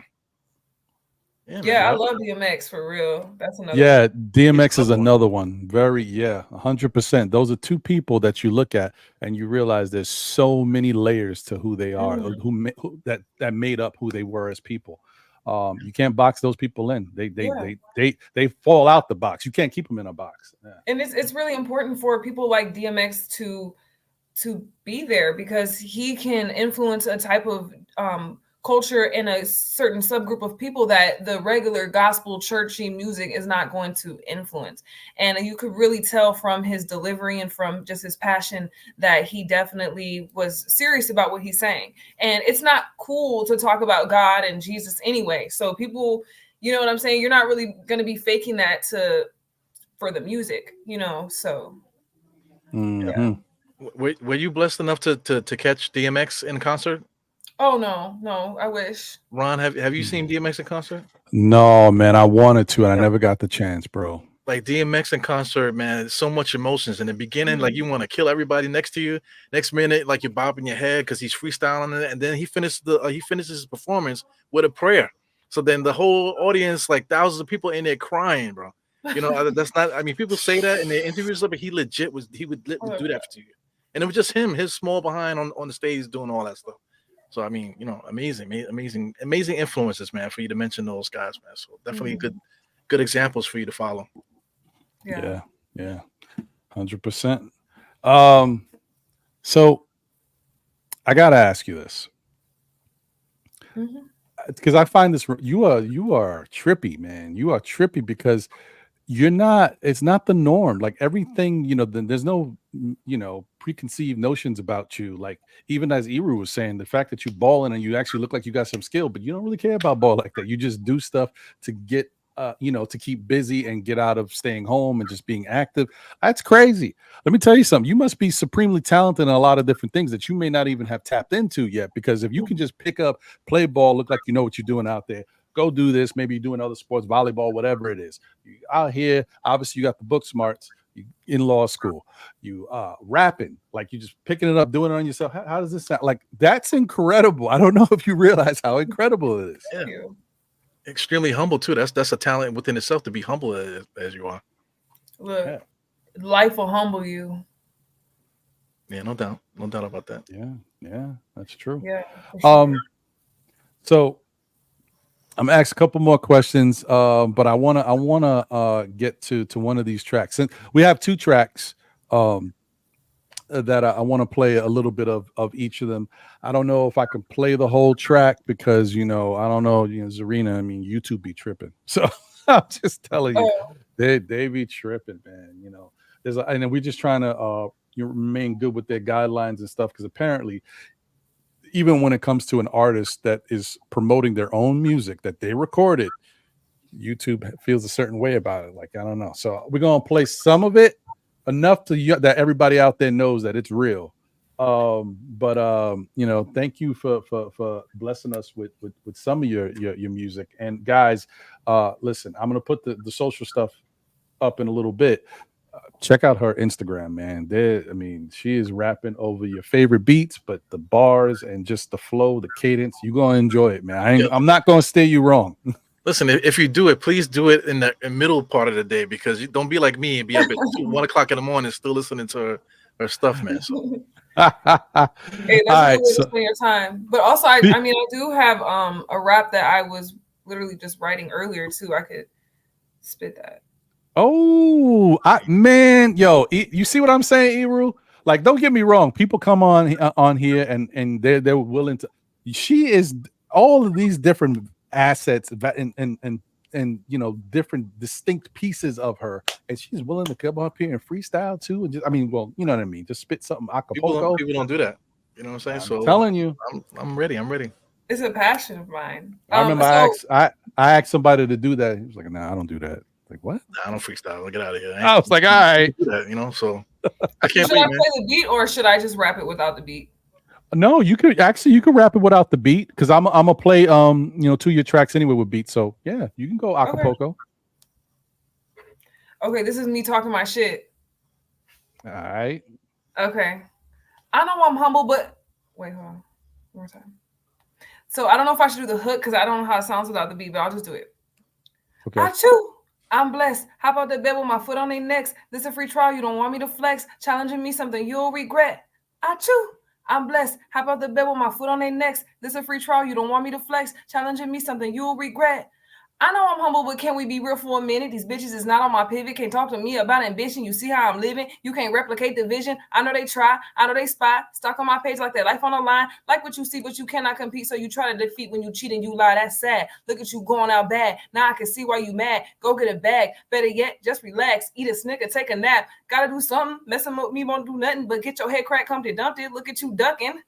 I love DMX for real. That's another. Yeah, DMX is another one. Very 100%. Those are two people that you look at and you realize there's so many layers to who they are, who that made up who they were as people. You can't box those people in. They fall out the box. You can't keep them in a box. Yeah. And it's really important for people like DMX to be there because he can influence a type of culture in a certain subgroup of people that the regular gospel churchy music is not going to influence. And you could really tell from his delivery and from just his passion that he definitely was serious about what he's saying. And it's not cool to talk about God and Jesus anyway. So people, you know what I'm saying? You're not really going to be faking that for the music, you know? So yeah. Were you blessed enough to catch DMX in concert? Oh no, I wish. Ron, have you seen DMX in concert? No, man, I wanted to, and I never got the chance, bro. Like DMX in concert, man, so much emotions in the beginning. Like you want to kill everybody next to you. Next minute, like you're bobbing your head because he's freestyling it, and then he finishes his performance with a prayer. So then the whole audience, like thousands of people in there crying, bro. You know, that's not. I mean, people say that in their interviews, but he would do that to you. And it was just him, his small behind on the stage doing all that stuff. So I mean, you know, amazing influences, man, for you to mention those guys, man. So definitely good examples for you to follow. Yeah, 100%. So I gotta ask you this. because I find this you are trippy, man. You are trippy because you're not. It's not the norm. Like everything, there's no preconceived notions about you. Like even as Iru was saying, the fact that you balling and you actually look like you got some skill, but you don't really care about ball like that. You just do stuff to get to keep busy and get out of staying home and just being active. That's crazy. Let me tell you something. You must be supremely talented in a lot of different things that you may not even have tapped into yet. Because if you can just pick up, play ball, look like you know what you're doing out there, go do this. Maybe you're doing other sports, volleyball, whatever it is. You out here, obviously, you got the book smarts. You in law school. You rapping, like you just picking it up, doing it on yourself. How does this sound? Like that's incredible. I don't know if you realize how incredible it is. Yeah. Extremely humble too. That's a talent within itself to be humble as you are. Look, life will humble you. Yeah, no doubt about that. Yeah, that's true. Yeah. Sure. So I'm gonna ask a couple more questions, but I wanna get to one of these tracks. And we have two tracks that I want to play a little bit of each of them. I don't know if I can play the whole track because I don't know, Zarina. I mean, YouTube be tripping, so I'm just telling you, they be tripping, man. And then we're just trying to remain good with their guidelines and stuff because apparently, even when it comes to an artist that is promoting their own music that they recorded, YouTube feels a certain way about it. Like I don't know, so we're gonna play some of it. Enough that everybody out there knows that it's real. Thank you for blessing us with some of your music. And guys, listen, I'm gonna put the social stuff up in a little bit. Check out her Instagram, man. She is rapping over your favorite beats, but the bars and just the flow, the cadence, you're gonna enjoy it, man. I'm not gonna steer you wrong. Listen, if you do it, please do it in the middle part of the day because you don't be like me and be up at 1 o'clock in the morning still listening to her stuff, man. So. Hey, that's All right, so spend your time. But also, I do have a rap that I was literally just writing earlier too. I could spit that. Oh, you see what I'm saying, Iru? Like, don't get me wrong. People come on here and they're willing to. She is all of these different assets and different distinct pieces of her, and she's willing to come up here and freestyle too. And just, you know what I mean? Just spit something acapulco. People don't do that. You know what I'm saying? I'm telling you, I'm ready. It's a passion of mine. I remember I asked somebody to do that. He was like, "Nah, I don't do that." Like, what? Nah, I don't freestyle. Get out of here. I was like, all right. That, so I can't. Should I play the beat or should I just rap it without the beat? No, you could rap it without the beat because I'm gonna play two of your tracks anyway with beats. So yeah, you can go acapulco. Okay, this is me talking my shit. All right. Okay. I know I'm humble, but wait, hold on. One more time. So I don't know if I should do the hook because I don't know how it sounds without the beat, but I'll just do it. Okay. Achoo! I'm blessed. How about the bed with my foot on their necks? This a free trial. You don't want me to flex. Challenging me something you'll regret. Achoo! I'm blessed. How about the bed with my foot on their necks? This a free trial. You don't want me to flex. Challenging me something you'll regret. I know I'm humble, but can we be real for a minute? These bitches is not on my pivot. Can't talk to me about ambition. You see how I'm living? You can't replicate the vision. I know they try. I know they spy. Stuck on my page like that. Life on the line. Like what you see, but you cannot compete. So you try to defeat when you cheat and you lie. That's sad. Look at you going out bad. Now I can see why you mad. Go get a bag. Better yet, just relax. Eat a Snicker. Take a nap. Gotta do something. Messing with me won't do nothing but get your head cracked, Humpty Dumpty. Look at you ducking.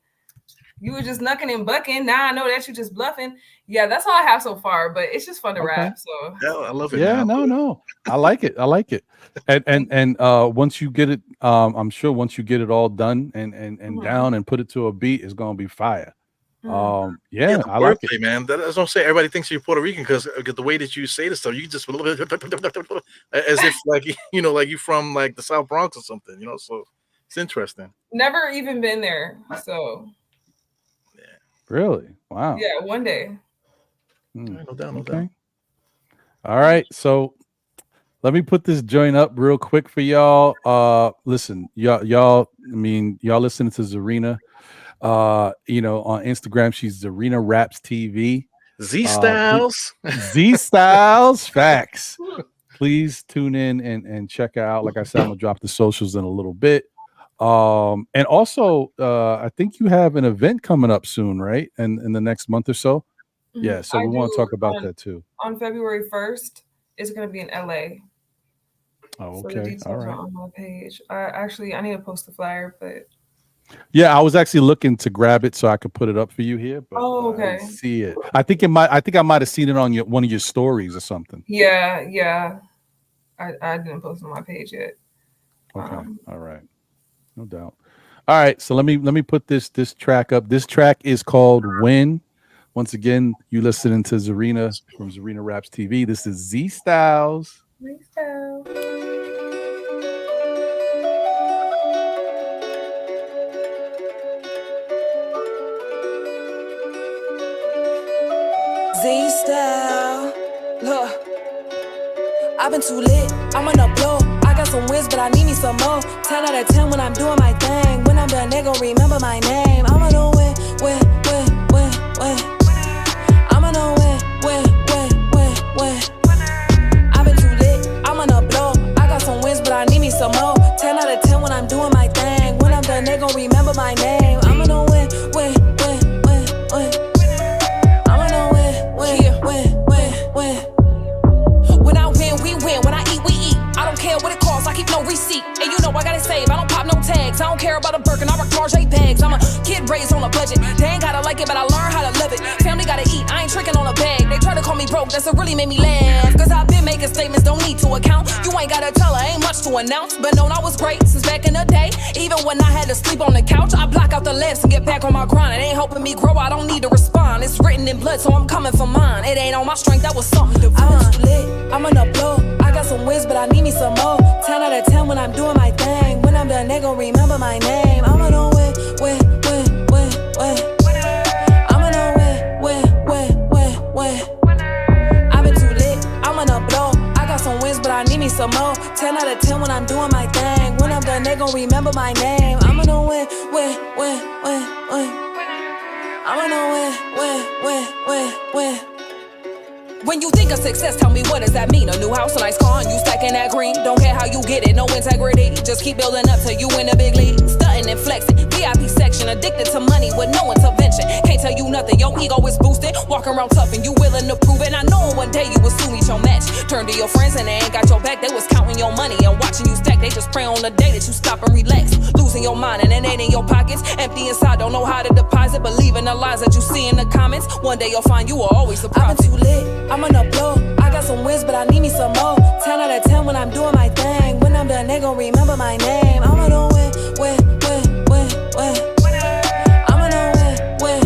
You were just knucking and bucking. Now I know that you're just bluffing. Yeah, that's all I have so far, but it's just fun to rap. So yeah, I love it. Yeah, no. I like it. And once you get it, I'm sure once you get it all done and down and put it to a beat, it's gonna be fire. I like it, man. That's what I'm saying. Everybody thinks you're Puerto Rican because the way that you say this stuff, you just as if like like you from like the South Bronx or something, So it's interesting. Never even been there, so. Really? Wow. Yeah, one day. No doubt. All right, so let me put this joint up real quick for y'all. Listen, y'all listening to Zarina. On Instagram, she's ZarinaRapsTV. Z Styles. Z Styles. Facts. Please tune in and check out. Like I said, I'm gonna drop the socials in a little bit. And also I think you have an event coming up soon, right? And in the next month or so. Yeah, so I we want to do talk about that too. on February 1st. It's going to be in LA. Oh, So the okay. details All are right. on my page. I need to post the flyer, but Yeah, I was actually looking to grab it so I could put it up for you here, but I okay. didn't see it. I think I might have seen it on one of your stories or something. Yeah. I didn't post it on my page yet. Okay. All right. No doubt. All right. So let me put this track up. This track is called Win. Once again, you listening to Zarina from ZarinaRapsTV. This is Z Styles. Freestyle. Z-Style. Look, I've been too lit, I'm on a blow. I got some wins, but I need me some more. 10 out of 10 when I'm doing my thing. When I'm done, they gon' remember my name. I'ma know win. I'ma know win. I've been too lit, I'm on a blow. I got some wins, but I need me some more. 10 out of 10 when I'm doing my thing. When I'm done, they gon' remember my name. I'ma know win. I'ma know win. When I win, we win. When I eat, we eat. I don't care what it costs, I keep no receipt. And you know I gotta save, I don't pop no tags. I don't care about a Birkin, I rock Tarjay bags. I'm a kid raised on a budget. They ain't gotta like it, but I learned how to love it. Family gotta eat, I ain't tricking on a bag. They try to call me broke, that's what really made me laugh. Cause I've been making statements, don't need to account. You ain't gotta tell her, ain't much to announce. But known I was great since back in the day. Even when I had to sleep on the couch, I block out the left and get back on my grind. It ain't helping me grow, I don't need to respond. It's written in blood, so I'm coming for mine. It ain't on my strength, that was something divine. I'm too lit, I'm on the blow. I got some wins, but I need me some more. 10 out of 10 when I'm doing my thing. When I'm done, they gon' remember my name. I'ma know win. I'ma know win. I've been too lit, I'm on the blow. I got some wins, but I need me some more. 10 out of 10 when I'm doing my thing. When I'm done, they gon' remember my name. I'ma know win. I'ma know win. When you think of success, tell me what does that mean? A new house, a nice car, and you stacking that green. Don't care how you get it, no integrity. Just keep building up till you in the big league. Stunting and flexing, VIP section, addicted to money with no intervention. Can't tell you nothing, your ego is boosted. Walking around tough and you willing to prove it. I know one day you will soon meet your match. Turn to your friends and they ain't got your back. They was counting your money and watching you stack. They just pray on the day that you stop and relax. Losing your mind and it ain't in your pockets. Empty inside, don't know how to deposit. Believe in the lies that you see in the comments. One day you'll find you will always surprise. I've been too lit, I'm on the blow. I got some wins, but I need me some more. 10 out of 10 when I'm doing my thing. When I'm done, they gon' remember my name. I'ma know win. I'ma know win.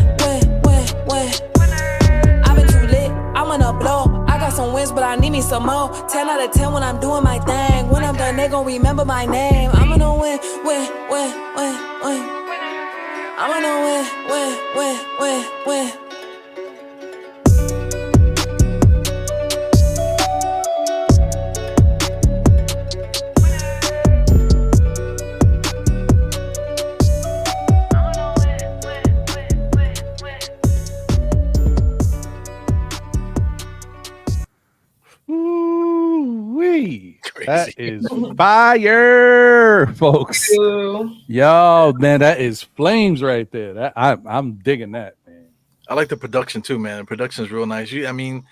I've been too lit, I'm on a blow. I got some wins, but I need me some more. 10 out of 10 when I'm doing my thing. When I'm done, they gon' remember my name. I'ma know win. I'ma know win. Ooh-wee. Crazy. That is fire, folks. Yo, man, that is flames right there. I'm digging that, man. I like the production too, man. The production is real nice. I mean,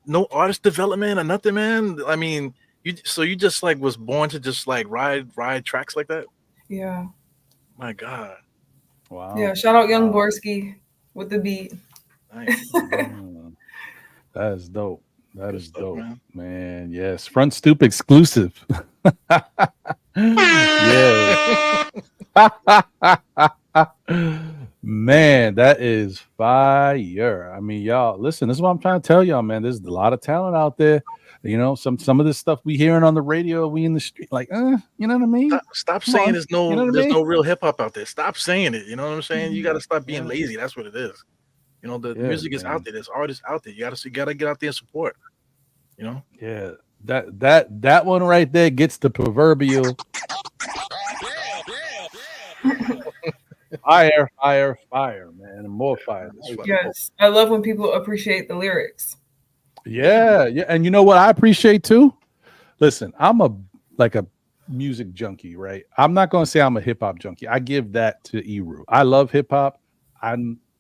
no artist development or nothing, man. I mean, you just like was born to just like ride tracks like that. Yeah. My God. Wow. Yeah. Shout out Young Borski with the beat. Nice. That is dope. That is stuff, dope, man. Yes, Front Stoop exclusive. Yeah. Man, that is fire. I mean, y'all, listen, this is what I'm trying to tell y'all, man. There's a lot of talent out there. You know, some of this stuff we hearing on the radio, we in the street, like, you know what I mean? Stop saying there's no no real hip hop out there. Stop saying it. You know what I'm saying? You got to stop being lazy. That's what it is. You know, the music is out there. There's artists out there. You gotta get out there and support. You know? Yeah. That one right there gets the proverbial fire, man, and more fire. Yes, I love when people appreciate the lyrics. Yeah, and you know what I appreciate too? Listen, I'm a music junkie, right? I'm not gonna say I'm a hip hop junkie. I give that to Eru. I love hip hop.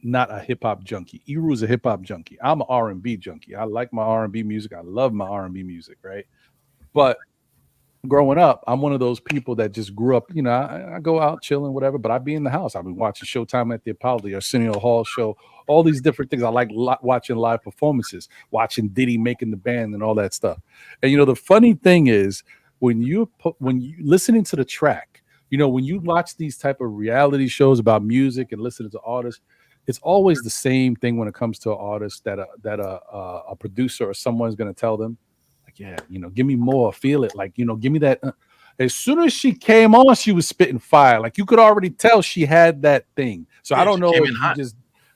not a hip hop junkie. Eru is a hip hop junkie. I'm an R&B junkie. I like my R&B music. I love my R&B music, right? But growing up, I'm one of those people that just grew up, you know, I go out chilling, whatever, but I'd be in the house. I've been watching Showtime at the Apollo, the Arsenio Hall show, all these different things. I like watching live performances, watching Diddy making the band and all that stuff. And, you know, the funny thing is when you listening to the track, you know, when you watch these type of reality shows about music and listening to artists, it's always the same thing when it comes to an artist that a producer or someone's going to tell them, like, yeah, you know, give me more, feel it, like, you know, give me that. As soon as she came on, she was spitting fire. Like you could already tell she had that thing. So Yeah, I don't she know came if in you hot. just,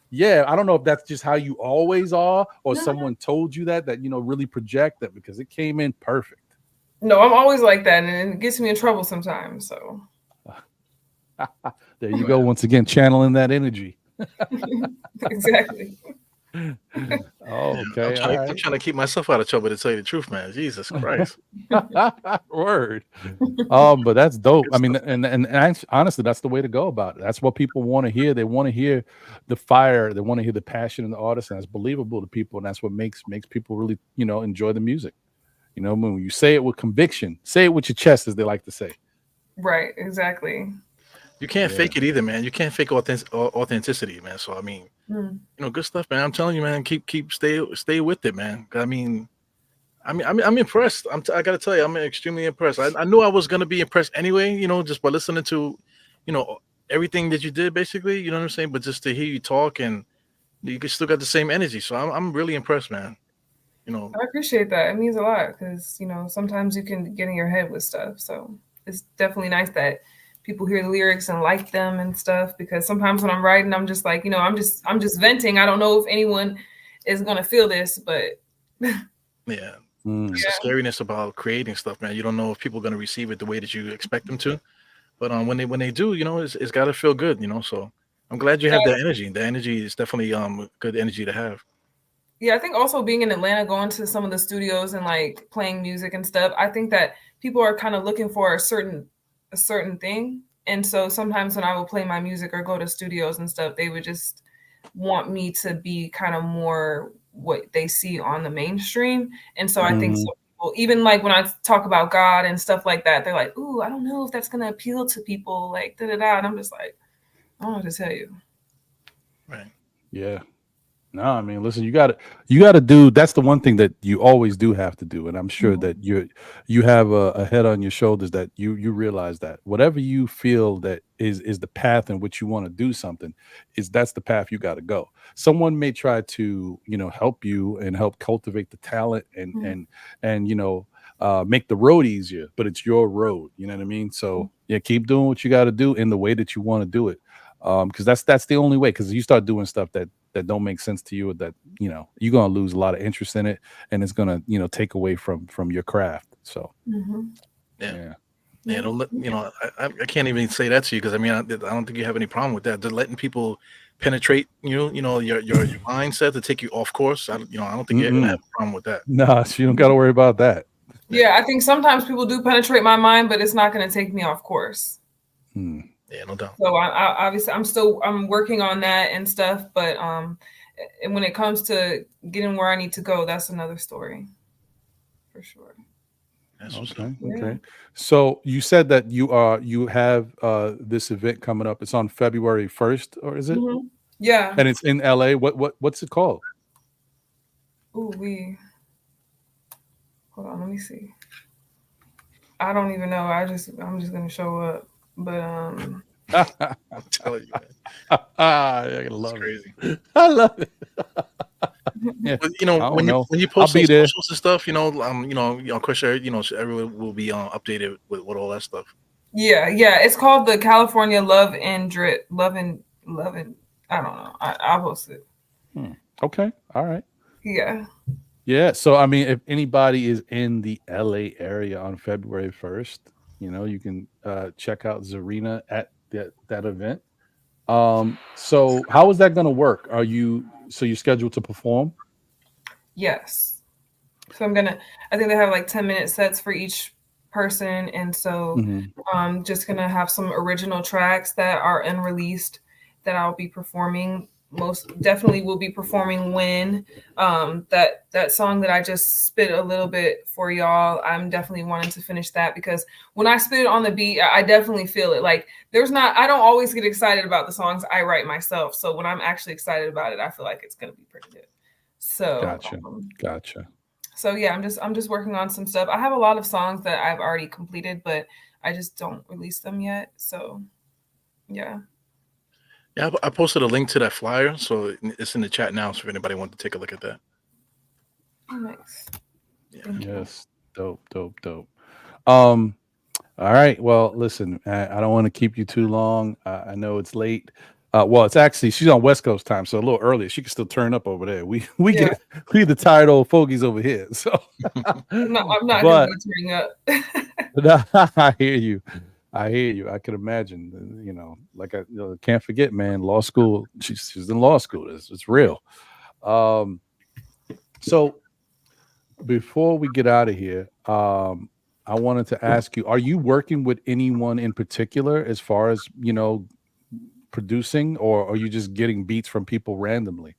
yeah, I don't know if that's just how you always are, or someone told you that you know really project that, because it came in perfect. No, I'm always like that, and it gets me in trouble sometimes. So There you go, once again, channeling that energy. exactly. Oh, okay, all I'm right. trying to keep myself out of trouble, to tell you the truth, man. Jesus Christ. Word. But that's dope. I mean, and honestly, that's the way to go about it. That's what people want to hear. They want to hear the fire. They want to hear the passion in the artist, and it's believable to people, and that's what makes people really, you know, enjoy the music. You know, when you say it with conviction, say it with your chest, as they like to say. Right. Exactly. You can't fake it either, man. You can't fake authenticity, man. So I mean, you know, good stuff, man. I'm telling you, man. Stay with it, man. I'm impressed. I gotta tell you, I'm extremely impressed. I knew I was gonna be impressed anyway, you know, just by listening to, you know, everything that you did, basically. You know what I'm saying? But just to hear you talk, and you still got the same energy. So I'm really impressed, man. You know, I appreciate that. It means a lot because, you know, sometimes you can get in your head with stuff. So it's definitely nice that people hear the lyrics and like them and stuff, because sometimes when I'm writing, I'm just like, you know, I'm just venting. I don't know if anyone is going to feel this, but yeah. It's the scariness about creating stuff, man. You don't know if people are going to receive it the way that you expect them to. But when they do, you know, it's got to feel good, you know. So I'm glad you have that energy. The energy is definitely good energy to have. Yeah, I think also being in Atlanta, going to some of the studios and like playing music and stuff, I think that people are kind of looking for a certain thing. And so sometimes when I would play my music or go to studios and stuff, they would just want me to be kind of more what they see on the mainstream. And so I think so people, even like when I talk about God and stuff like that, they're like, ooh, I don't know if that's going to appeal to people, like da-da-da. And I'm just like, I don't know what to tell you. Right. Yeah. No, I mean, listen, you got to do. That's the one thing that you always do have to do, and I'm sure that you have a head on your shoulders that you realize that whatever you feel that is the path in which you want to do something, that's the path you got to go. Someone may try to, you know, help you and help cultivate the talent and you know, make the road easier, but it's your road. You know what I mean? So yeah, keep doing what you got to do in the way that you want to do it, because that's the only way. Because you start doing stuff that don't make sense to you, or that, you know, you're gonna lose a lot of interest in it, and it's gonna, you know, take away from your craft. So Yeah, don't let, you know, I can't even say that to you, because I mean, I don't think you have any problem with that. Just letting people penetrate your mindset to take you off course. I don't think you're gonna have a problem with that. Nah, you don't got to worry about that. Yeah, I think sometimes people do penetrate my mind, but it's not going to take me off course. Yeah, no doubt. So I obviously I'm working on that and stuff, but and when it comes to getting where I need to go, that's another story, for sure. Okay. So you said that you have this event coming up. It's on February 1st, or is it? Yeah. And it's in LA. What's it called? Ooh, hold on, let me see. I don't even know. I'm just gonna show up. But I'm telling you, man. I love crazy. it. I love it. Yeah. But, you know, when you post those socials and stuff, you know, of course, you know, everyone will be updated with all that stuff. Yeah. It's called the California Love and I don't know. I'll post it. Okay. All right. Yeah. So I mean, if anybody is in the LA area on February 1st, you know, you can check out Zarina at that event. So how is that going to work? You're scheduled to perform? Yes. So I think they have like 10-minute sets for each person. And so I'm just going to have some original tracks that are unreleased that I'll be performing. most definitely will be performing when that song that I just spit a little bit for y'all. I'm definitely wanting to finish that because when I spit it on the beat, I definitely feel it. Like I don't always get excited about the songs I write myself. So when I'm actually excited about it, I feel like it's going to be pretty good. So Gotcha. So yeah, I'm just working on some stuff. I have a lot of songs that I've already completed, but I just don't release them yet. So yeah. Yeah, I posted a link to that flyer, so it's in the chat now. So if anybody wants to take a look at that. Oh, nice. Yeah. Yes. Dope. All right. Well, listen, I don't want to keep you too long. I know it's late. Well, it's actually she's on West Coast time, so a little earlier. She can still turn up over there. We get the tired old fogies over here. So I'm not gonna be turning up. I hear you. I can imagine. Like I can't forget, man. Law school. She's in law school. It's real. So before we get out of here, I wanted to ask you: are you working with anyone in particular as far as producing, or are you just getting beats from people randomly?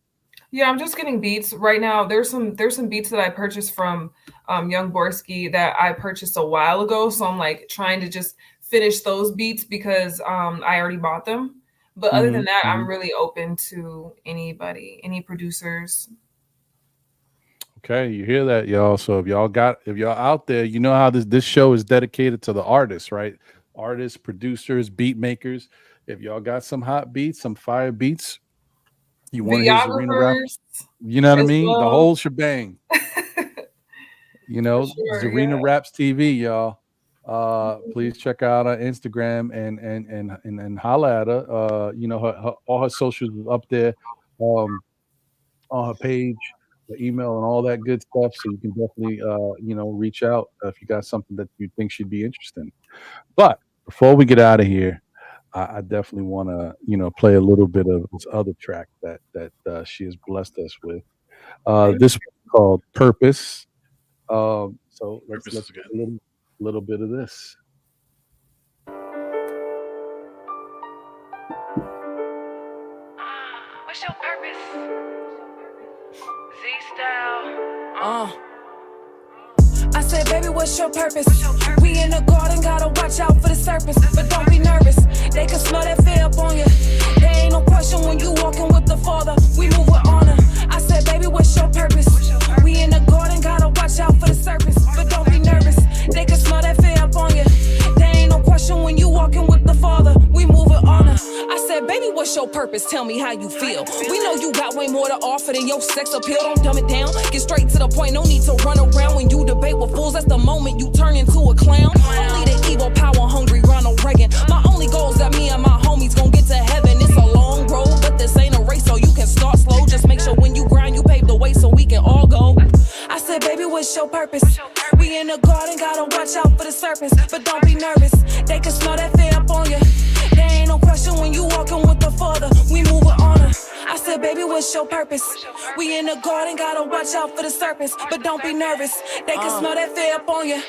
Yeah, I'm just getting beats right now. There's some beats that I purchased from Young Borski that I purchased a while ago. So I'm like trying to just finish those beats because I already bought them. But other than that, I'm really open to anybody, any producers. Okay, you hear that, y'all? So if y'all out there, you know how this show is dedicated to the artists, right? Artists, producers, beat makers. If y'all got some hot beats, some fire beats, you want to hear Zarina rap, you know what I mean? Well. The whole shebang. ZarinaRapsTV, y'all. Please check out our Instagram and holla at her. All her socials is up there on her page, the email and all that good stuff. So you can definitely reach out if you got something that you think she'd be interested in. But before we get out of here, I definitely want to play a little bit of this other track that she has blessed us with. This one's called Purpose. So let's get a little bit of this. What's your purpose? Z-style. I said, baby, what's your purpose? We in the garden, gotta watch out for the serpents, but don't be nervous. They can smell that fear up on you. There ain't no question when you walking with the Father. We move with honor. I said, baby, what's your purpose? We in the garden, gotta watch out for the serpents, but don't be nervous. They can smell that fear up on you. There ain't no question when you walking with the Father. We move with honor. I said, baby, what's your purpose? Tell me how you feel. We know you got way more to offer than your sex appeal. Don't dumb it down. Get straight to the point. No need to run around when you debate with fools. That's the moment you turn into a clown. Only the evil, power hungry Ronald Reagan. My only goal is that me and my homies gon' get to heaven. It's a long road, but this ain't a race, so you can start slow. Just make sure when you grind, you pave the way so we can all go. I said, baby, what's your purpose? We in the garden, gotta watch out for the serpents, but don't be nervous. They can smell that fear up on you. There ain't no question when you walking with the Father. We move with honor. I said, baby, what's your purpose? We in the garden, gotta watch out for the serpents, but don't be nervous. They can smell that fear up on you.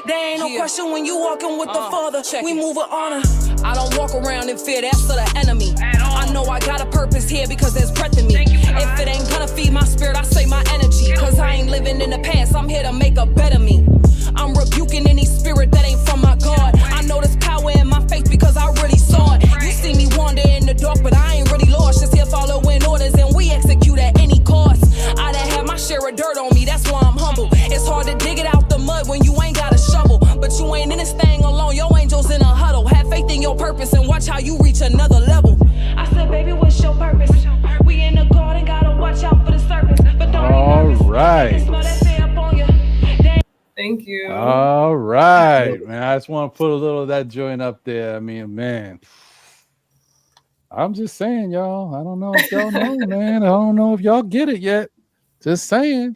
There ain't no question when you walking with the Father. We move with honor. I don't walk around in fear, that's for the enemy. I know I got a purpose here because there's breath in me. If it ain't gonna feed my spirit, I say my energy. Cause I ain't living in the past, I'm here to make a better me. I'm rebuking any spirit that ain't from my God. I know there's power in my faith because I really saw it. You see me wander in the dark, but I ain't really lost. Just here following orders and we execute at any cost. I done had my share of dirt on me, that's why I'm humble. It's hard to dig it out the mud when you ain't got a shovel. But you ain't in this thing alone, your angels in a huddle. Have faith in your purpose and watch how you reach another level. I said, baby, what's your purpose? We in the garden, gotta watch out for the serpents, but don't be nervous. All right. Thank you. All right, man. I just want to put a little of that joint up there. I mean, man, I'm just saying, y'all. I don't know if y'all know, man. I don't know if y'all get it yet. Just saying,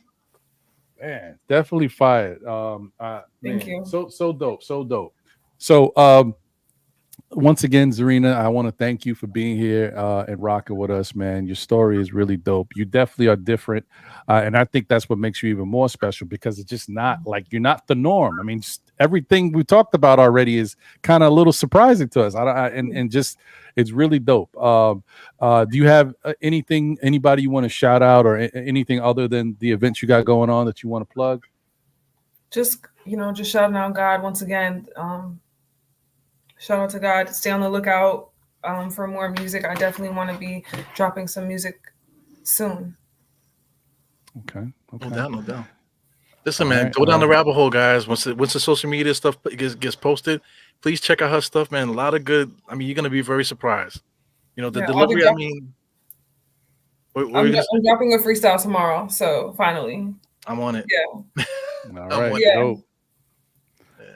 man. Definitely fired. Thank you. So dope. So once again, Zarina, I want to thank you for being here and rocking with us, man. Your story is really dope. You definitely are different. And I think that's what makes you even more special because it's just not like you're not the norm. I mean, just everything we talked about already is kind of a little surprising to us. And just it's really dope. Do you have anybody you want to shout out or anything other than the events you got going on that you want to plug? Just shouting out God once again. Shout out to God. Stay on the lookout for more music. I definitely want to be dropping some music soon. Okay. No doubt. Listen, man, go down the rabbit hole, guys. Once the social media stuff gets posted, please check out her stuff, man. A lot of good. I mean, you're gonna be very surprised. The delivery. I mean, I'm dropping a freestyle tomorrow, so finally, I'm on it. Yeah. All right.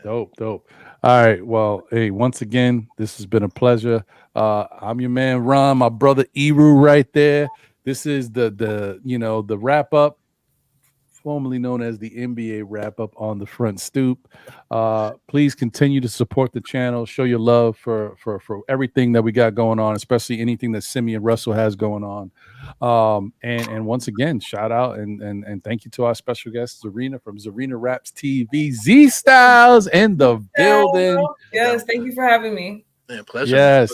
Dope. All right. Well, hey, once again, this has been a pleasure. I'm your man, Ron, my brother Eru right there. This is the wrap up, formerly known as the NBA wrap up on the front stoop. Please continue to support the channel, show your love for everything that we got going on, especially anything that Simi and Russell has going on. And once again, shout out and thank you to our special guest, Zarina from ZarinaRapsTV, Z Styles in the building. Yes, thank you for having me. Yeah, pleasure. Yes.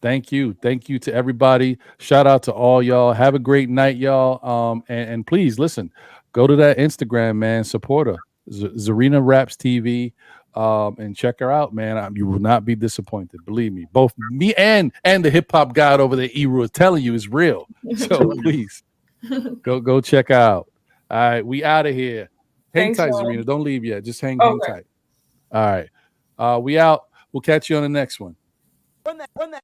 Thank you to everybody. Shout out to all y'all. Have a great night, y'all. And please listen, go to that Instagram, man. Support her, ZarinaRapsTV, and check her out, man. You will not be disappointed. Believe me. Both me and the hip hop god over there, Eru, is telling you is real. So please go check her out. All right, we out of here. Hang tight, Zarina. Don't leave yet. Just hang tight. All right, we out. We'll catch you on the next one. Run that. Run that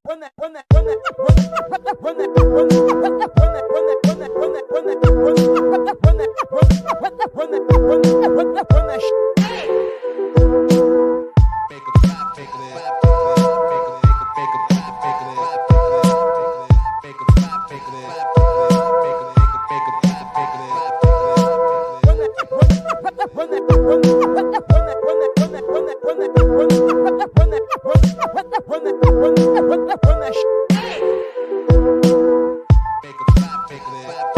shit.